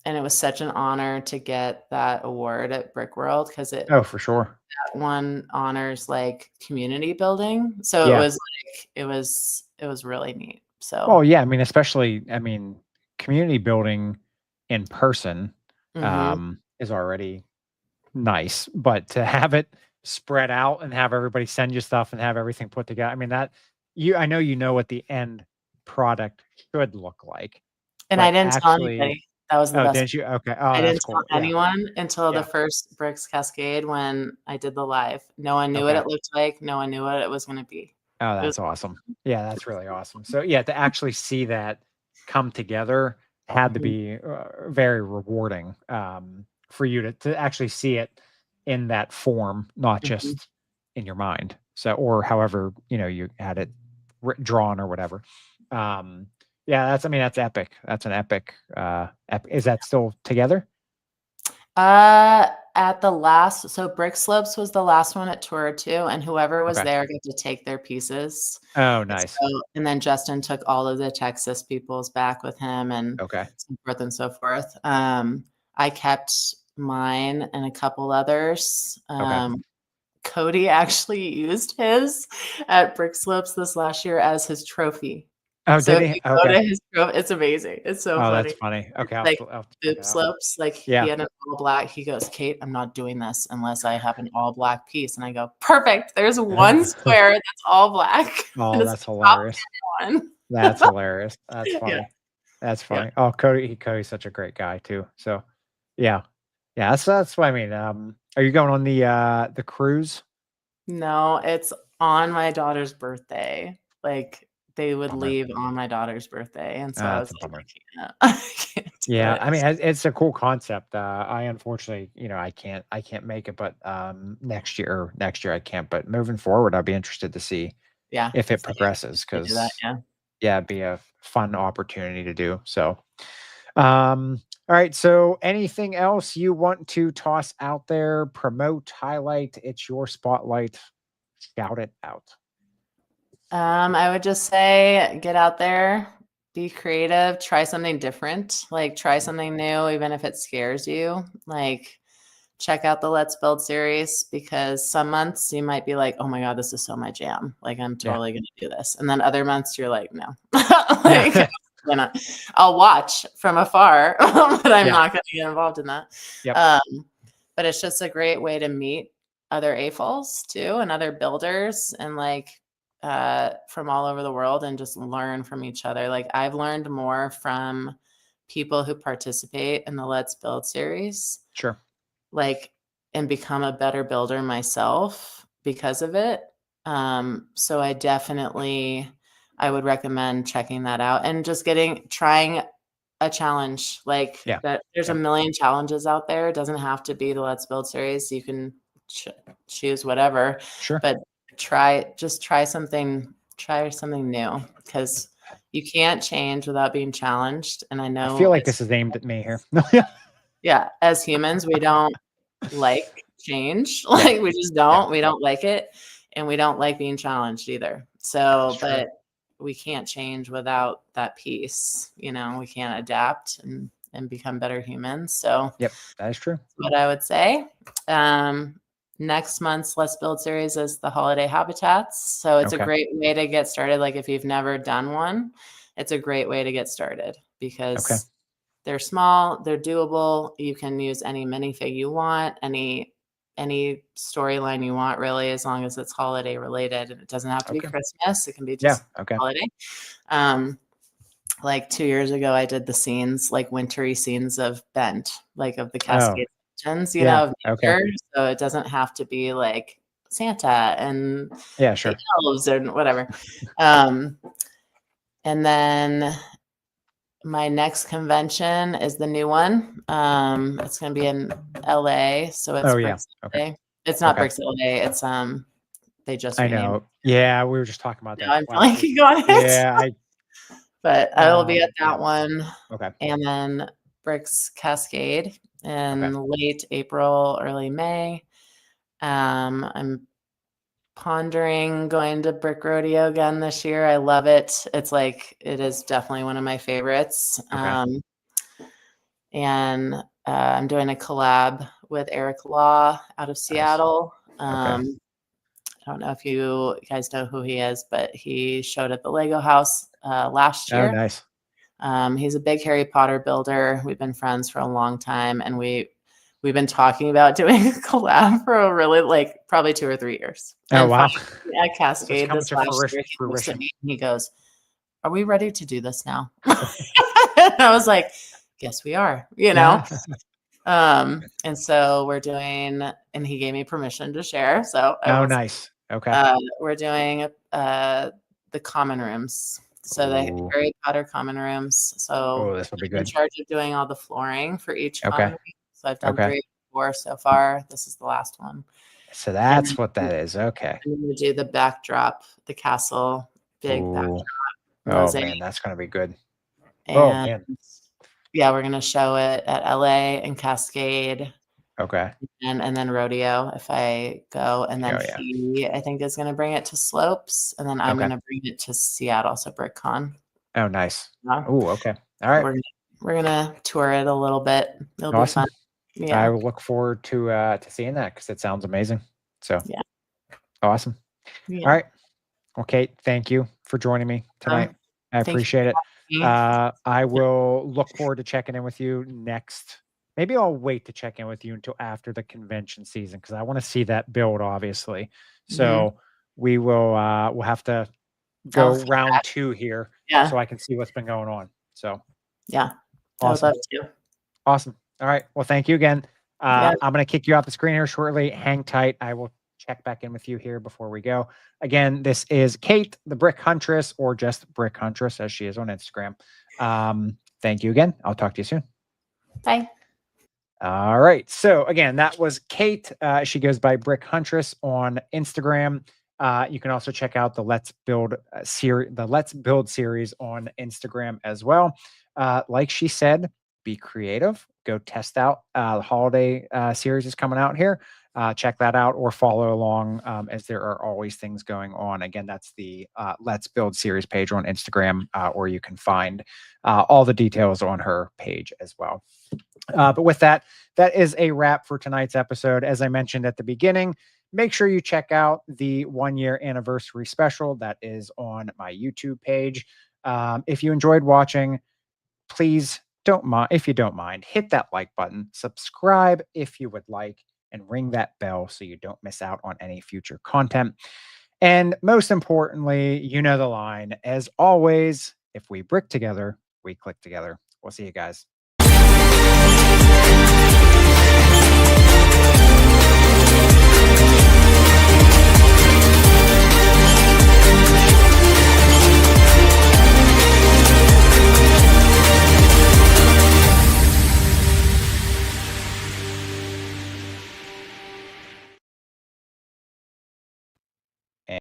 And it was such an honor to get that award at Brick World because it. Oh, for sure. That one honors like community building. So it was like it was really neat. So well, yeah, I mean, especially community building in person is already nice, but to have it spread out and have everybody send you stuff and have everything put together, I mean, I know you know what the end product should look like. And I didn't tell anybody. That was the best. Didn't you? Okay. Oh, I that's didn't cool. tell anyone until the first Bricks Cascade when I did the live. No one knew what it looked like. No one knew what it was going to be. Oh, that's awesome. Yeah, that's really awesome. So yeah, to actually see that come together had to be very rewarding for you to actually see it in that form, not just in your mind. So, or however, you had it drawn or whatever. Yeah, that's epic. That's an epic. Is that still together? At the last, so Brick Slopes was the last one at Tour 2, and whoever was there got to take their pieces. Oh, nice. And then Justin took all of the Texas peoples back with him, and so forth and so forth. I kept mine and a couple others. Cody actually used his at Brick Slopes this last year as his trophy. Oh, so did he? Go to his trophy. It's amazing. It's so funny. That's funny. Okay, like Boop Slopes. Like he had an all black. He goes, Kate, I'm not doing this unless I have an all black piece. And I go, perfect. There's one square that's all black. Oh, that's hilarious. That's hilarious. That's funny. Yeah. That's funny. Yeah. Oh, Cody's such a great guy too. So, yeah. That's what I mean. Are you going on the cruise? No, it's on my daughter's birthday. Like they would leave on my daughter's birthday, and so I was like, I can't do it. I mean, it's a cool concept. I unfortunately, I can't make it, but next year I can't. But moving forward, I'd be interested to see if it progresses because it'd be a fun opportunity to do. So, all right. So, anything else you want to toss out there? Promote, highlight. It's your spotlight. Shout it out. I would just say get out there, be creative, try something different, like try something new, even if it scares you. Like check out the Let's Build series, because some months you might be like, oh my God, this is so my jam. Like I'm Yeah. totally going to do this. And then other months you're like, no, like I'll watch from afar, but I'm not going to get involved in that. Yep. But it's just a great way to meet other AFOLs too, and other builders, and like from all over the world, and just learn from each other. Like I've learned more from people who participate in the Let's Build series, Sure. like, and become a better builder myself because of it. So I would recommend checking that out, and just trying a challenge. Like that, there's a million challenges out there. It doesn't have to be the Let's Build series. You can choose whatever. Sure. But try something new, because you can't change without being challenged. And I know I feel like this is aimed at me here. Yeah, as humans, we don't like change. Like we just don't. We don't like it, and we don't like being challenged either. So, but we can't change without that piece. We can't adapt and become better humans. So, yep, that is true. What I would say. Next month's Let's Build series is the holiday habitats. So it's a great way to get started. Like if you've never done one, it's a great way to get started, because they're small, they're doable. You can use any minifig you want, any storyline you want, really, as long as it's holiday related. And it doesn't have to be Christmas. It can be just holiday. Like 2 years ago, I did the scenes, like wintry scenes of Bent, like of the Cascade Mountains, of nature. So it doesn't have to be like Santa and the elves and whatever. And then my next convention is the new one. It's going to be in LA. So it's Bricks LA. It's not Bricks LA. It's they just renamed. I know. Yeah, we were just talking about that. I'm blanking on it. Yeah, but I will be at that one. Okay. And then Bricks Cascade in late April, early May. I'm pondering going to Brick Rodeo again this year. I love it. It is definitely one of my favorites. And I'm doing a collab with Eric Law out of Seattle. I don't know if you guys know who he is, but he showed at the Lego House last year. Oh, nice. He's a big Harry Potter builder. We've been friends for a long time, and we've been talking about doing a collab for a really probably 2 or 3 years. Oh, wow. At Cascade this last year, he looks at me and he goes, "Are we ready to do this now?" And I was like, "Yes, we are." And so we're doing, and he gave me permission to share. So nice. Okay. We're doing the common rooms. So the Harry Potter common rooms. So this will be good. I'm in charge of doing all the flooring for each common room. So I've done 3 or 4 so far. This is the last one. So that's what that is. Okay. I'm going to do the backdrop, the castle, big backdrop. Oh, man, that's going to be good. And yeah, we're going to show it at LA and Cascade. Okay. And then Rodeo if I go. And then he, I think, is going to bring it to Slopes. And then I'm going to bring it to Seattle, so BrickCon. Oh, nice. Oh, okay. All right. We're going to tour it a little bit. It'll be fun. Yeah. I will look forward to seeing that, because it sounds amazing. So awesome. All right. Well, Kate, thank you for joining me tonight. I appreciate it. I will look forward to checking in with you next. Maybe I'll wait to check in with you until after the convention season, because I want to see that build, obviously. So we will we'll have to go round 2 here, so I can see what's been going on. So awesome. I would love to. Awesome. All right. Well, thank you again. I'm going to kick you off the screen here shortly. Hang tight. I will check back in with you here before we go. Again, this is Kate, the Brick Huntress, or just Brick Huntress, as she is on Instagram. Thank you again. I'll talk to you soon. Bye. All right. So again, that was Kate. She goes by Brick Huntress on Instagram. You can also check out the Let's Build series on Instagram as well. Like she said, be creative. Go test out. The holiday series is coming out here. check that out or follow along, as there are always things going on. Again, that's the Let's Build series page on Instagram, or you can find all the details on her page as well. But with that, that is a wrap for tonight's episode. As I mentioned at the beginning, make sure you check out the 1 year anniversary special that is on my YouTube page. If you enjoyed watching, please don't mind, if you don't mind, hit that like button, subscribe if you would like, and ring that bell so you don't miss out on any future content. And most importantly, you know the line. As always, if we brick together, we click together. We'll see you guys.